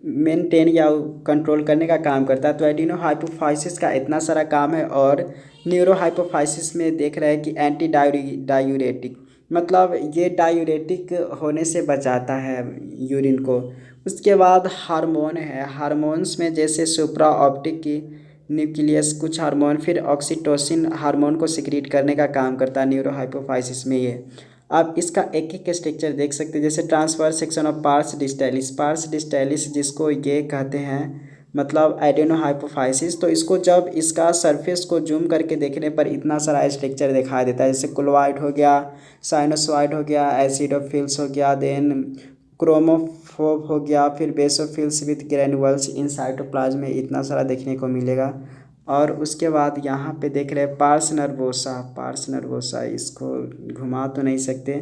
मेंटेन या कंट्रोल करने का काम करता है। तो एडिनो हाइपोफाइसिस का इतना सारा काम है। और न्यूरो हाइपोफाइसिस में देख रहे हैं कि एंटी डायूरेटिक, मतलब ये डायूरेटिक होने से बचाता है यूरिन को। उसके बाद हार्मोन है, हार्मोन्स में जैसे सुप्रा ऑप्टिक की न्यूक्लियस कुछ हार्मोन, फिर ऑक्सीटोसिन हार्मोन को सिक्रीट करने का काम करता है न्यूरो हाइपोफाइसिस में ये। आप इसका एक एक स्ट्रक्चर देख सकते हैं, जैसे transverse section of pars distalis जिसको ये कहते हैं, मतलब एडेनो हाइपोफाइसिस। तो इसको जब इसका सरफेस को जूम करके देखने पर इतना सारा स्ट्रक्चर दिखाई देता है, जैसे क्लोवाइड हो गया, साइनोसॉइड हो गया, एसिडोफिल्स हो गया, देन क्रोमोफोब हो गया, फिर बेसोफिल्स विथ ग्रैन्युल्स इन साइटोप्लाज्म में इतना सारा देखने को मिलेगा। और उसके बाद यहाँ पे देख रहे हैं पार्स नर्वोसा, इसको घुमा तो नहीं सकते,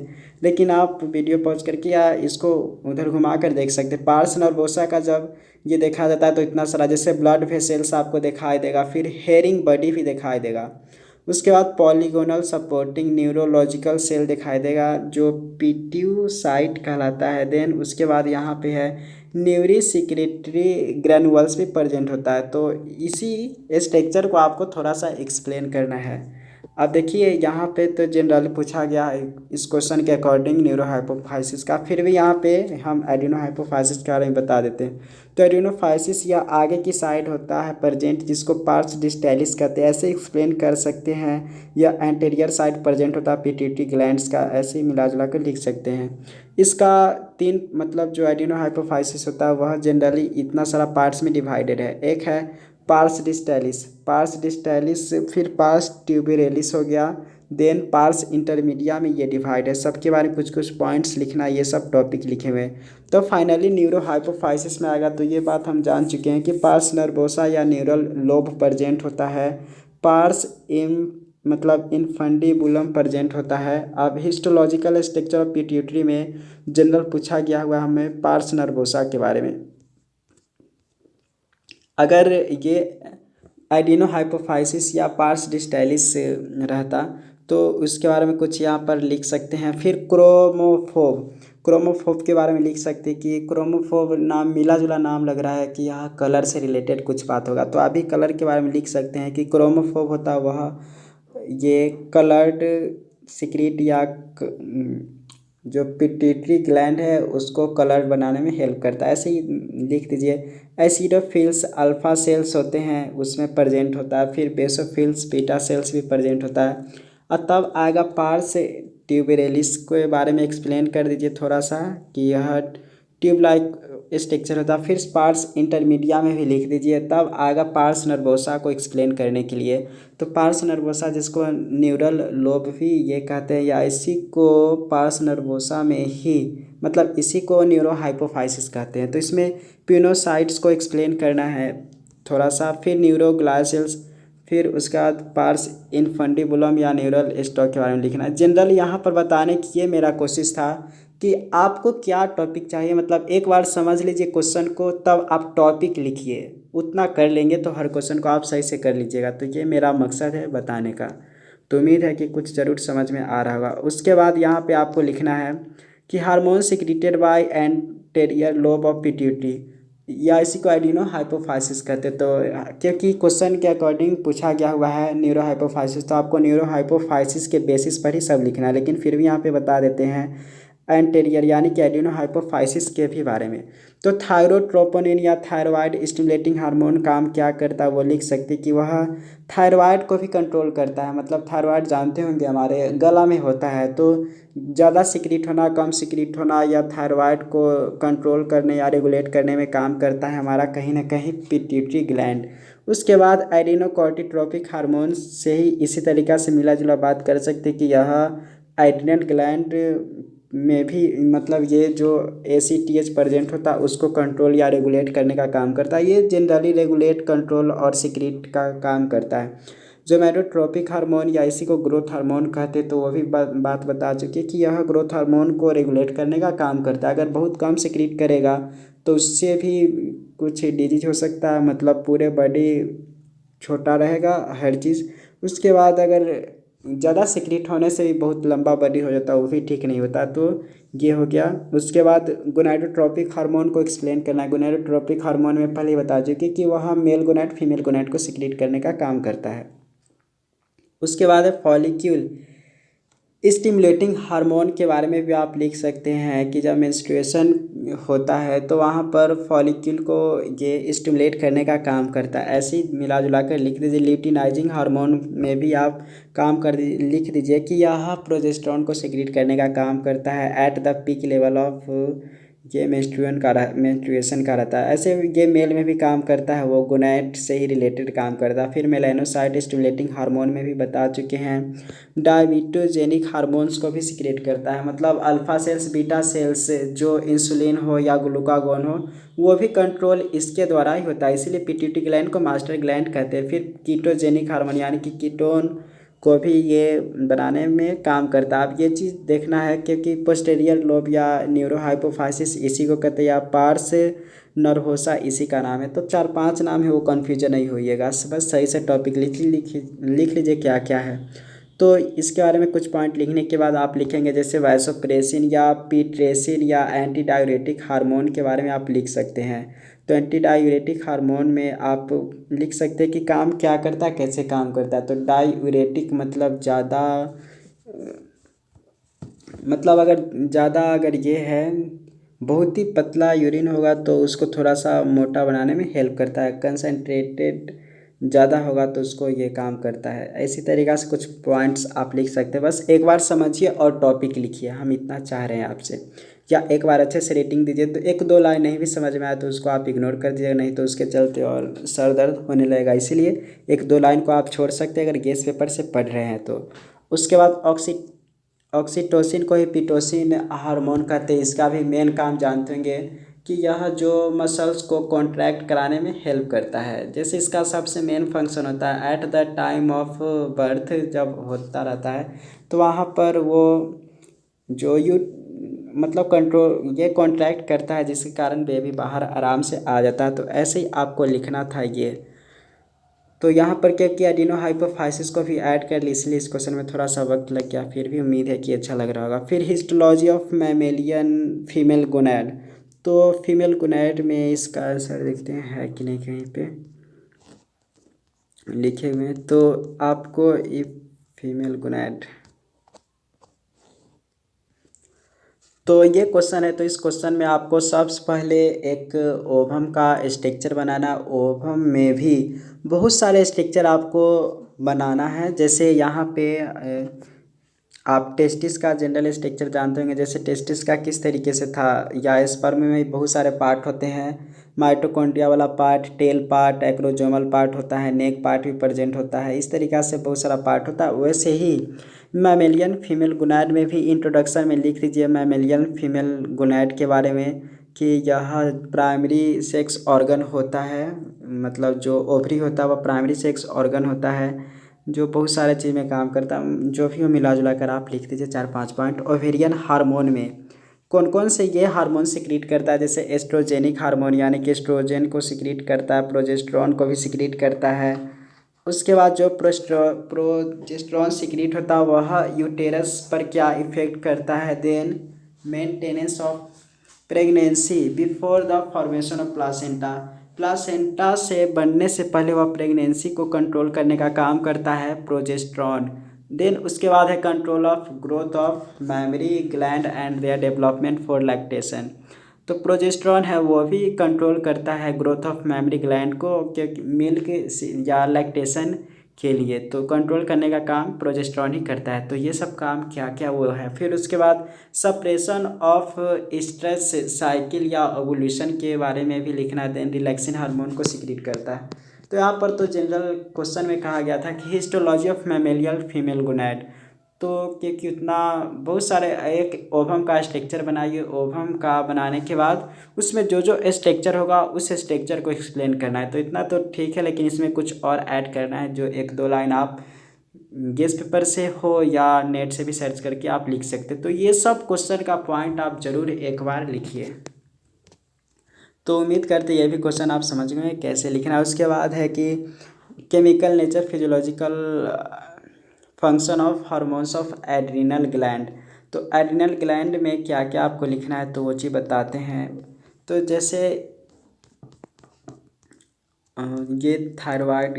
लेकिन आप वीडियो पॉज करके या इसको उधर घुमा कर देख सकते हैं। पार्स नर्वोसा का जब ये देखा जाता है तो इतना सारा जैसे ब्लड वेसल्स आपको दिखाई देगा, फिर हेयरिंग बॉडी भी दिखाई देगा। उसके बाद पॉलीगोनल सपोर्टिंग न्यूरोलॉजिकल सेल दिखाई देगा जो पीट्यूसाइट कहलाता है। देन उसके बाद यहाँ पे है न्यूरी सिक्रेटरी ग्रैनुअल्स भी प्रेजेंट होता है। तो इसी स्ट्रक्चर को आपको थोड़ा सा एक्सप्लेन करना है। अब देखिए यहाँ पे तो जनरल पूछा गया है इस क्वेश्चन के अकॉर्डिंग न्यूरो हाइपोफाइसिस का, फिर भी यहाँ पे हम एडिनो हाइपोफाइसिस के बारे में बता देते हैं। तो एडिनोफाइसिस या आगे की साइड होता है प्रेजेंट, जिसको पार्स डिस्टेलिस कहते हैं, ऐसे एक्सप्लेन कर सकते हैं। या एंटेरियर साइड प्रेजेंट होता है पिट्यूटरी ग्लैंड्स का, ऐसे ही मिला जुला कर लिख सकते हैं। इसका तीन मतलब जो एडिनो हाइपोफाइसिस होता है वह जनरली इतना सारा पार्ट्स में डिवाइडेड है। एक है पार्स डिस्टेलिस, फिर पार्स ट्यूबेरेलिस हो गया, देन पार्स इंटरमीडिया में ये डिवाइड है। सबके बारे में कुछ कुछ पॉइंट्स लिखना, ये सब टॉपिक लिखे हुए हैं। तो फाइनली न्यूरो हाइपोफाइसिस में आएगा। तो ये बात हम जान चुके हैं कि पार्स नर्वोसा या न्यूरल लोब प्रेजेंट होता है, पार्स मतलब इनफंडिबुलम प्रेजेंट होता है। अब हिस्टोलॉजिकल स्ट्रक्चर ऑफ पिट्यूटरी में जनरल पूछा गया हुआ हमें पार्स नर्वोसा के बारे में। अगर ये एडिनो हाइपोफाइसिस या पार्स डिस्टाइलिस रहता, तो उसके बारे में कुछ यहाँ पर लिख सकते हैं। फिर क्रोमोफोब के बारे में लिख सकते हैं कि क्रोमोफोब नाम मिला जुला नाम लग रहा है कि यहाँ कलर से रिलेटेड कुछ बात होगा, तो अभी कलर के बारे में लिख सकते हैं कि क्रोमोफोब होता है वह ये कलर्ड सिक्रीट या जो पिट्यूटरी ग्लैंड है उसको कलर्ड बनाने में हेल्प करता है, ऐसे ही लिख दीजिए। एसिडोफिल्स अल्फा सेल्स होते हैं उसमें प्रेजेंट होता है, फिर बेसोफिल्स बीटा सेल्स भी प्रेजेंट होता है। और तब आएगा पार्स ट्यूबेरेलिस के बारे में एक्सप्लेन कर दीजिए थोड़ा सा कि यह ट्यूब लाइक स्ट्रक्चर होता है। फिर पार्स इंटरमीडिया में भी लिख दीजिए। तब आएगा पार्स नर्वोसा को एक्सप्लेन करने के लिए, तो पार्स नर्वोसा जिसको न्यूरल लोब भी ये कहते हैं या इसी को पार्स नर्वोसा में ही मतलब इसी को न्यूरो हाइपोफाइसिस कहते हैं। तो इसमें पिनोसाइट्स को एक्सप्लेन करना है थोड़ा सा, फिर न्यूरोग्लाइसेल्स, फिर उसके बाद पार्स इनफंडिबुलम या न्यूरल स्टॉक के बारे में लिखना है। जनरल यहाँ पर बताने की ये मेरा कोशिश था कि आपको क्या टॉपिक चाहिए, मतलब एक बार समझ लीजिए क्वेश्चन को तब आप टॉपिक लिखिए, उतना कर लेंगे तो हर क्वेश्चन को आप सही से कर लीजिएगा। तो ये मेरा मकसद है बताने का, तो उम्मीद है कि कुछ ज़रूर समझ में आ रहा होगा। उसके बाद यहाँ पे आपको लिखना है कि hormone secreted by anterior lobe of pituitary या इसी को एडिनो हाइपोफाइसिस कहते, तो क्योंकि क्वेश्चन के अकॉर्डिंग पूछा गया हुआ है न्यूरो हाइपोफाइसिस, तो आपको न्यूरो हाइपोफाइसिस के बेसिस पर ही सब लिखना है, लेकिन फिर भी यहाँ पे बता देते हैं एंटेरियर यानी कि एडिनो हाइपोफाइसिस के भी बारे में। तो थायरोट्रोपोनिन या थायरॉयड स्टिमुलेटिंग हार्मोन काम क्या करता है वो लिख सकते कि वह थायरॉयड को भी कंट्रोल करता है, मतलब थायरॉयड जानते होंगे हमारे गला में होता है, तो ज़्यादा सिक्रीट होना कम सिक्रीट होना या थायरॉयड को कंट्रोल करने या रेगुलेट करने में काम करता है हमारा कहीं ना कहीं पिट्यूटरी ग्लैंड। उसके बाद एडिनोकॉर्टिट्रोपिक हार्मोन से ही इसी तरीक़ा से मिला जुला बात कर सकते कि यह एड्रिनल ग्लैंड में भी मतलब ये जो ACTH प्रेजेंट होता है उसको कंट्रोल या रेगुलेट करने का काम करता है, ये जनरली रेगुलेट कंट्रोल और सिक्रीट का काम करता है। जोमेटोट्रोपिक हार्मोन या इसी को ग्रोथ हार्मोन कहते, तो वो भी बात बता चुके कि यह ग्रोथ हार्मोन को रेगुलेट करने का काम करता है। अगर बहुत कम सिक्रीट करेगा तो उससे भी कुछ डिजीज हो सकता है, मतलब पूरे बॉडी छोटा रहेगा हर चीज़। उसके बाद अगर ज़्यादा सिक्रीट होने से भी बहुत लंबा बॉडी हो जाता है, वो भी ठीक नहीं होता, तो ये हो गया। उसके बाद गोनाडोट्रोपिक हार्मोन को एक्सप्लेन करना है। गोनाडोट्रोपिक हार्मोन में पहले ही बता चुके कि वह मेल गोनाड फीमेल गोनाड को सिक्रीट करने का काम करता है। उसके बाद है फॉलिक्यूल स्टिमुलेटिंग हार्मोन के बारे में भी आप लिख सकते हैं कि जब मेंस्ट्रुएशन होता है तो वहाँ पर फॉलिक्यूल को ये स्टिमुलेट करने का काम करता है, ऐसे ही मिला जुला कर लिख दीजिए। ल्यूटिनाइजिंग हार्मोन में भी आप काम कर लिख दीजिए कि यह प्रोजेस्टेरोन को सिक्रीट करने का काम करता है at the peak level of ये मेंस्ट्रुएशन का रहता है। ऐसे ये मेल में भी काम करता है, वो गोनैड से ही रिलेटेड काम करता है। फिर मेलानोसाइट स्टिमुलेटिंग हार्मोन में भी बता चुके हैं। डायबिटोजेनिक हार्मोन्स को भी सिक्रेट करता है, मतलब अल्फा सेल्स बीटा सेल्स जो इंसुलिन हो या ग्लूकागोन हो वो भी कंट्रोल इसके द्वारा ही होता है, इसीलिए पिट्यूटरी ग्लैंड को मास्टर ग्लैंड कहते हैं। फिर कीटोजेनिक हार्मोन यानी कि कीटोन को भी ये बनाने में काम करता है। अब ये चीज़ देखना है क्योंकि पोस्टेरियर लोब या न्यूरो हाइपोफाइसिस इसी को कहते हैं या पार्स नर्वोसा इसी का नाम है। तो 4-5 नाम है, वो कन्फ्यूजन नहीं होइएगा, बस सही से टॉपिक लिख लीजिए क्या क्या है। तो इसके बारे में कुछ पॉइंट लिखने के बाद आप लिखेंगे जैसे वैसोप्रेसिन या पीट्रेसिन या एंटी डाययूरेटिक हार्मोन के बारे में आप लिख सकते हैं। तो एंटी डाययूरेटिक हार्मोन में आप लिख सकते हैं कि काम क्या करता है कैसे काम करता है। तो डाययूरेटिक मतलब ज़्यादा मतलब अगर ये है बहुत ही पतला यूरिन होगा तो उसको थोड़ा सा मोटा बनाने में हेल्प करता है, कंसनट्रेटेड ज़्यादा होगा तो उसको ये काम करता है। इसी तरीक़ा से कुछ पॉइंट्स आप लिख सकते हैं, बस एक बार समझिए और टॉपिक लिखिए, हम इतना चाह रहे हैं आपसे। या एक बार अच्छे से रेटिंग दीजिए, तो 1-2 लाइन नहीं भी समझ में आया तो उसको आप इग्नोर कर दीजिएगा, नहीं तो उसके चलते और सर दर्द होने लगेगा, इसीलिए 1-2 लाइन को आप छोड़ सकते हैं अगर गेस पेपर से पढ़ रहे हैं तो। उसके बाद ऑक्सीटोसिन को ही पिटोसिन हार्मोन कहते हैं, इसका भी मेन काम जानते होंगे कि यह जो मसल्स को कॉन्ट्रैक्ट कराने में हेल्प करता है। जैसे इसका सबसे मेन फंक्शन होता है at the time of birth, जब होता रहता है तो वहाँ पर वो जो मतलब कंट्रोल ये कॉन्ट्रैक्ट करता है जिसके कारण बेबी बाहर आराम से आ जाता है। तो ऐसे ही आपको लिखना था ये। तो यहाँ पर क्या किया, एडिनो हाइपोफाइसिस को भी ऐड कर ली, इसलिए इस क्वेश्चन में थोड़ा सा वक्त लग गया, फिर भी उम्मीद है कि अच्छा लग रहा होगा। फिर histology of mammalian female gonad, तो फीमेल गोनैड में इसका आंसर देखते हैं है कि नहीं कहीं पे लिखे हुए हैं। तो आपको फीमेल गोनैड, तो ये क्वेश्चन है, तो इस क्वेश्चन में आपको सबसे पहले एक ओवम का स्ट्रक्चर बनाना। ओवम में भी बहुत सारे स्ट्रक्चर आपको बनाना है, जैसे यहाँ पे आप टेस्टिस का जनरल स्ट्रक्चर जानते होंगे, जैसे टेस्टिस का किस तरीके से था, या स्पर्म में बहुत सारे पार्ट होते हैं, माइटोकॉन्ड्रिया वाला part, tail part, acrosomal part होता है, नेक पार्ट भी प्रेजेंट होता है, इस तरीक़ा से बहुत सारा पार्ट होता है। वैसे ही मैमेलियन फीमेल गोनैड में भी इंट्रोडक्शन में लिख दीजिए मैमेलियन फीमेल गोनैड के बारे में कि यह प्राइमरी सेक्स ऑर्गन होता है, मतलब जो ओवरी होता है वह प्राइमरी सेक्स ऑर्गन होता है, जो बहुत सारे चीज़ में काम करता है। जो भी हो मिला जुला कर आप लिख दीजिए 4-5 पॉइंट। ओवेरियन हार्मोन में कौन कौन से ये हार्मोन सिक्रीट करता है, जैसे एस्ट्रोजेनिक हार्मोन यानी कि एस्ट्रोजन को सिक्रीट करता है, प्रोजेस्टेरॉन को भी सिक्रीट करता है। उसके बाद जो प्रोजेस्टेरॉन सिक्रीट होता है वह यूटेरस पर क्या इफेक्ट करता है, then maintenance of pregnancy before the formation of placenta, placenta से बनने से पहले वह प्रेगनेंसी को कंट्रोल करने का काम करता है प्रोजेस्टेरॉन। देन उसके बाद है control of growth of mammary gland and their development for lactation, तो प्रोजेस्टेरॉन है वो भी कंट्रोल करता है ग्रोथ ऑफ मैमरी ग्लैंड को, क्योंकि मिल्क या लैक्टेशन के लिए, तो कंट्रोल करने का काम प्रोजेस्टेरॉन ही करता है। तो ये सब काम क्या क्या वो है। फिर उसके बाद सप्रेशन ऑफ स्ट्रेस साइकिल या ओवुलेशन के बारे में भी लिखना है, देन रिलैक्सिन हार्मोन को सिक्रीट करता है। तो यहाँ पर तो जनरल क्वेश्चन में कहा गया था कि हिस्टोलॉजी ऑफ मैमेलियल फीमेल गोनैड, तो क्योंकि उतना बहुत सारे एक ओवम का स्ट्रक्चर बनाइए, ओवम का बनाने के बाद उसमें जो जो स्ट्रक्चर होगा उस स्ट्रक्चर को एक्सप्लेन करना है, तो इतना तो ठीक है, लेकिन इसमें कुछ और ऐड करना है, जो 1-2 लाइन आप गेस्ट पेपर से हो या नेट से भी सर्च करके आप लिख सकते। तो ये सब क्वेश्चन का पॉइंट आप ज़रूर एक बार लिखिए। तो उम्मीद करते ये भी क्वेश्चन आप समझ गए कैसे लिखना है। उसके बाद है कि chemical nature physiological function of hormones of adrenal gland, तो एड्रिनल ग्लैंड में क्या क्या आपको लिखना है तो वो चीज़ बताते हैं। तो जैसे ये थायराइड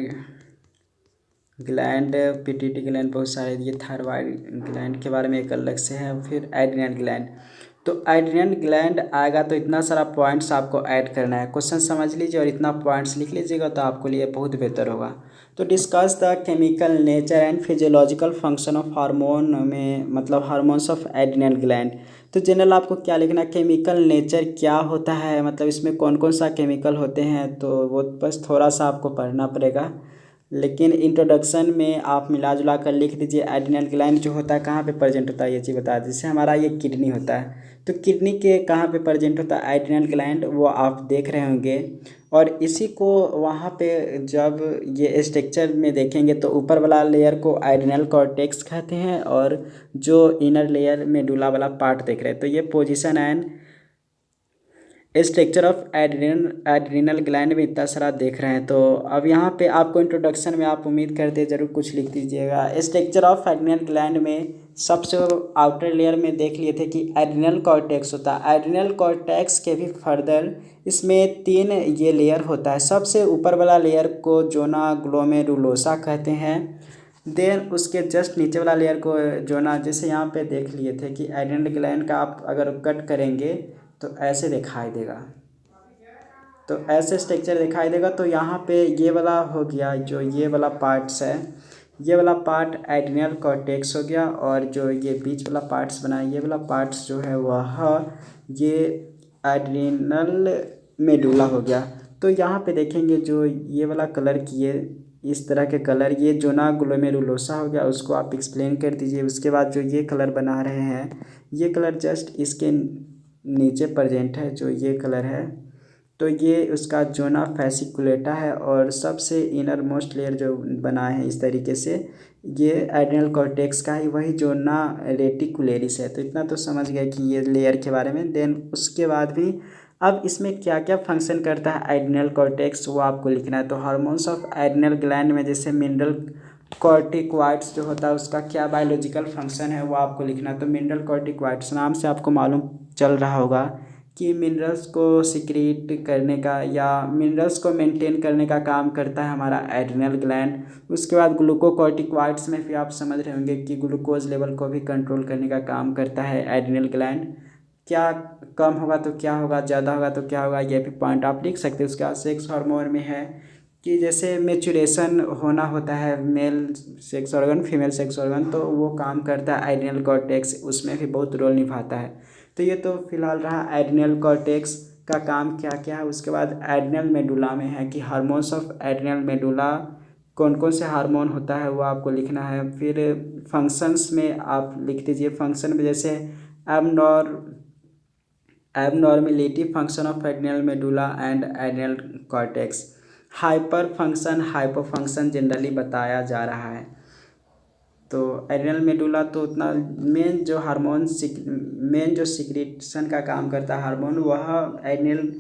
ग्लैंड, पिट्यूटरी ग्लैंड, बहुत सारे ये थायराइड ग्लैंड के बारे में एक अलग से है। फिर एड्रिनल ग्लैंड, तो एड्रिनल ग्लैंड आएगा तो इतना सारा पॉइंट्स आपको ऐड करना है, क्वेश्चन समझ लीजिए और इतना पॉइंट्स लिख लीजिएगा तो आपके लिए बहुत बेहतर होगा। तो discuss the chemical nature and physiological function of hormone में, मतलब हार्मोन्स ऑफ एड्रिनल ग्लैंड। तो जनरल आपको क्या लिखना, केमिकल नेचर क्या होता है, मतलब इसमें कौन कौन सा केमिकल होते हैं, तो वो बस थोड़ा सा आपको पढ़ना पड़ेगा। लेकिन इंट्रोडक्शन में आप मिला जुला कर लिख दीजिए एड्रिनल ग्लैंड जो होता है कहाँ पे प्रेजेंट होता है, ये चीज़ बता दीजिए। जैसे हमारा ये किडनी होता है, तो किडनी के कहाँ पे प्रेजेंट होता है एड्रिनल ग्लैंड, वो आप देख रहे होंगे। और इसी को वहाँ पे जब ये स्ट्रक्चर में देखेंगे तो ऊपर वाला लेयर को एड्रिनल कॉर्टेक्स कहते हैं, और जो इनर लेयर मेडुला वाला पार्ट देख रहे हैं तो ये position and structure of adrenal gland में इतना सारा देख रहे हैं। तो अब यहाँ पे आपको इंट्रोडक्शन में आप उम्मीद करते हैं ज़रूर कुछ लिख दीजिएगा। स्ट्रक्चर ऑफ एड्रिनल ग्लैंड में सबसे आउटर लेयर में देख लिए थे कि एड्रिनल कॉर्टेक्स होता है, एड्रिनल कॉर्टेक्स के भी फर्दर इसमें 3 ये लेयर होता है। सबसे ऊपर वाला लेयर को जोना ग्लोमेरुलोसा कहते हैं, देन उसके जस्ट नीचे वाला लेयर को जोना, जैसे यहाँ पे देख लिए थे कि एड्रिनल ग्लैंड का आप अगर कट करेंगे तो ऐसे दिखाई देगा, तो ऐसे स्ट्रक्चर दिखाई देगा। तो यहाँ पे ये वाला हो गया, जो ये वाला पार्ट्स है, ये वाला पार्ट एड्रिनल कॉर्टेक्स हो गया, और जो ये बीच वाला पार्ट्स बना है ये वाला पार्ट्स जो है वह ये एड्रिनल मेडुला हो गया। तो यहाँ पे देखेंगे जो ये वाला कलर किए इस तरह के कलर, ये जोना ग्लोमेरुलोसा हो गया, उसको आप एक्सप्लेन कर दीजिए। उसके बाद जो ये कलर बना रहे हैं ये कलर जस्ट इसके नीचे प्रेजेंट है, जो ये कलर है, तो ये उसका जोना फैसिकुलेटा है, और सबसे इनर मोस्ट लेयर जो बना है इस तरीके से ये एड्रिनल कॉर्टेक्स का ही वही जोना रेटिकुलेरिस है। तो इतना तो समझ गए कि ये लेयर के बारे में। देन उसके बाद भी अब इसमें क्या क्या फंक्शन करता है एड्रिनल कॉर्टेक्स वो आपको लिखना है। तो हार्मोन्स ऑफ एड्रिनल ग्लैंड में जैसे मिनरल कॉर्टिकॉइड्स जो होता है उसका क्या बायोलॉजिकल फंक्शन है वो आपको लिखना है। तो मिनरल कॉर्टिकॉइड्स नाम से आपको मालूम चल रहा होगा कि मिनरल्स को सिक्रीट करने का या मिनरल्स को मेंटेन करने का काम करता है हमारा एड्रिनल ग्लैंड। उसके बाद ग्लूकोकॉर्टिकॉइड्स में भी आप समझ रहे होंगे कि ग्लूकोज लेवल को भी कंट्रोल करने का काम करता है एड्रिनल ग्लैंड। क्या कम होगा तो क्या होगा, ज़्यादा होगा तो क्या होगा, ये भी पॉइंट आप लिख सकते हैं। उसके बाद सेक्स हार्मोन में है कि जैसे मेचुरेशन होना होता है male sex organ female sex organ, तो वो काम करता है एड्रिनल कॉर्टेक्स, उसमें भी बहुत रोल निभाता है। तो ये तो फिलहाल रहा एड्रिनल कॉर्टेक्स का काम क्या क्या है। उसके बाद एड्रिनल मेडुला में है कि हार्मोन्स ऑफ एड्रिनल मेडुला कौन कौन से हार्मोन होता है वो आपको लिखना है। फिर फंक्शंस में आप लिख दीजिए। फंक्शन में जैसे abnormality function of adrenal medulla and adrenal cortex. Hyper function hypo function generally बताया जा रहा है। तो एड्रिनल मेडुला तो उतना मेन जो सिक्रीशन का काम करता है हार्मोन वह एड्रिनल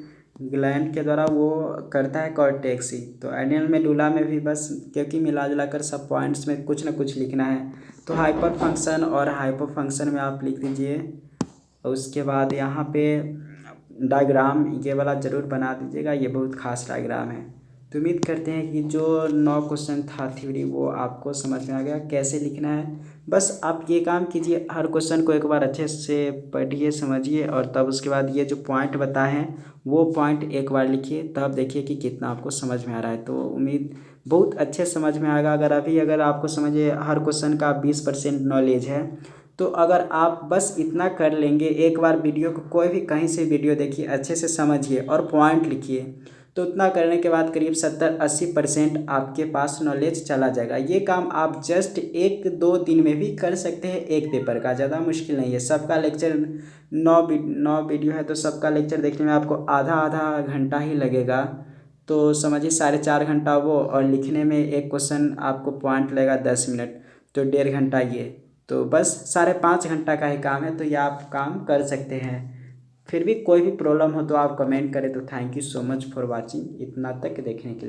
ग्लैंड के द्वारा वो करता है कॉर्टेक्स ही। तो एड्रिनल मेडुला में भी बस क्योंकि मिला जुला कर सब पॉइंट्स में कुछ ना कुछ लिखना है। तो हाइपर फंक्शन और हाइपो फंक्शन में आप लिख दीजिए। और उसके बाद यहाँ पे डायग्राम ये वाला ज़रूर बना दीजिएगा, ये बहुत खास डायग्राम है। तो उम्मीद करते हैं कि जो 9 क्वेश्चन था थ्योरी वो आपको समझ में आ गया कैसे लिखना है। बस आप ये काम कीजिए, हर क्वेश्चन को एक बार अच्छे से पढ़िए समझिए और तब उसके बाद ये जो पॉइंट बताए हैं वो पॉइंट एक बार लिखिए, तब देखिए कि कितना आपको समझ में आ रहा है। तो उम्मीद बहुत अच्छे समझ में आएगा। अगर आपको समझिए हर क्वेश्चन का 20% नॉलेज है, तो अगर आप बस इतना कर लेंगे, एक बार वीडियो को कोई भी कहीं से वीडियो देखिए, अच्छे से समझिए और पॉइंट लिखिए, तो उतना करने के बाद करीब 70-80% आपके पास नॉलेज चला जाएगा। ये काम आप जस्ट 1-2 दिन में भी कर सकते हैं एक पेपर का, ज़्यादा मुश्किल नहीं है। सबका लेक्चर 9 वीडियो है तो सबका लेक्चर देखने में आपको आधा आधा घंटा ही लगेगा। तो समझिए 4.5 घंटा वो, और लिखने में एक क्वेश्चन आपको पॉइंट लगेगा 10 मिनट, तो 1.5 घंटा ये। तो बस 5.5 घंटा का ही काम है, तो ये आप काम कर सकते हैं। फिर भी कोई भी प्रॉब्लम हो तो आप कमेंट करें। तो thank you so much for watching, इतना तक देखने के लिए।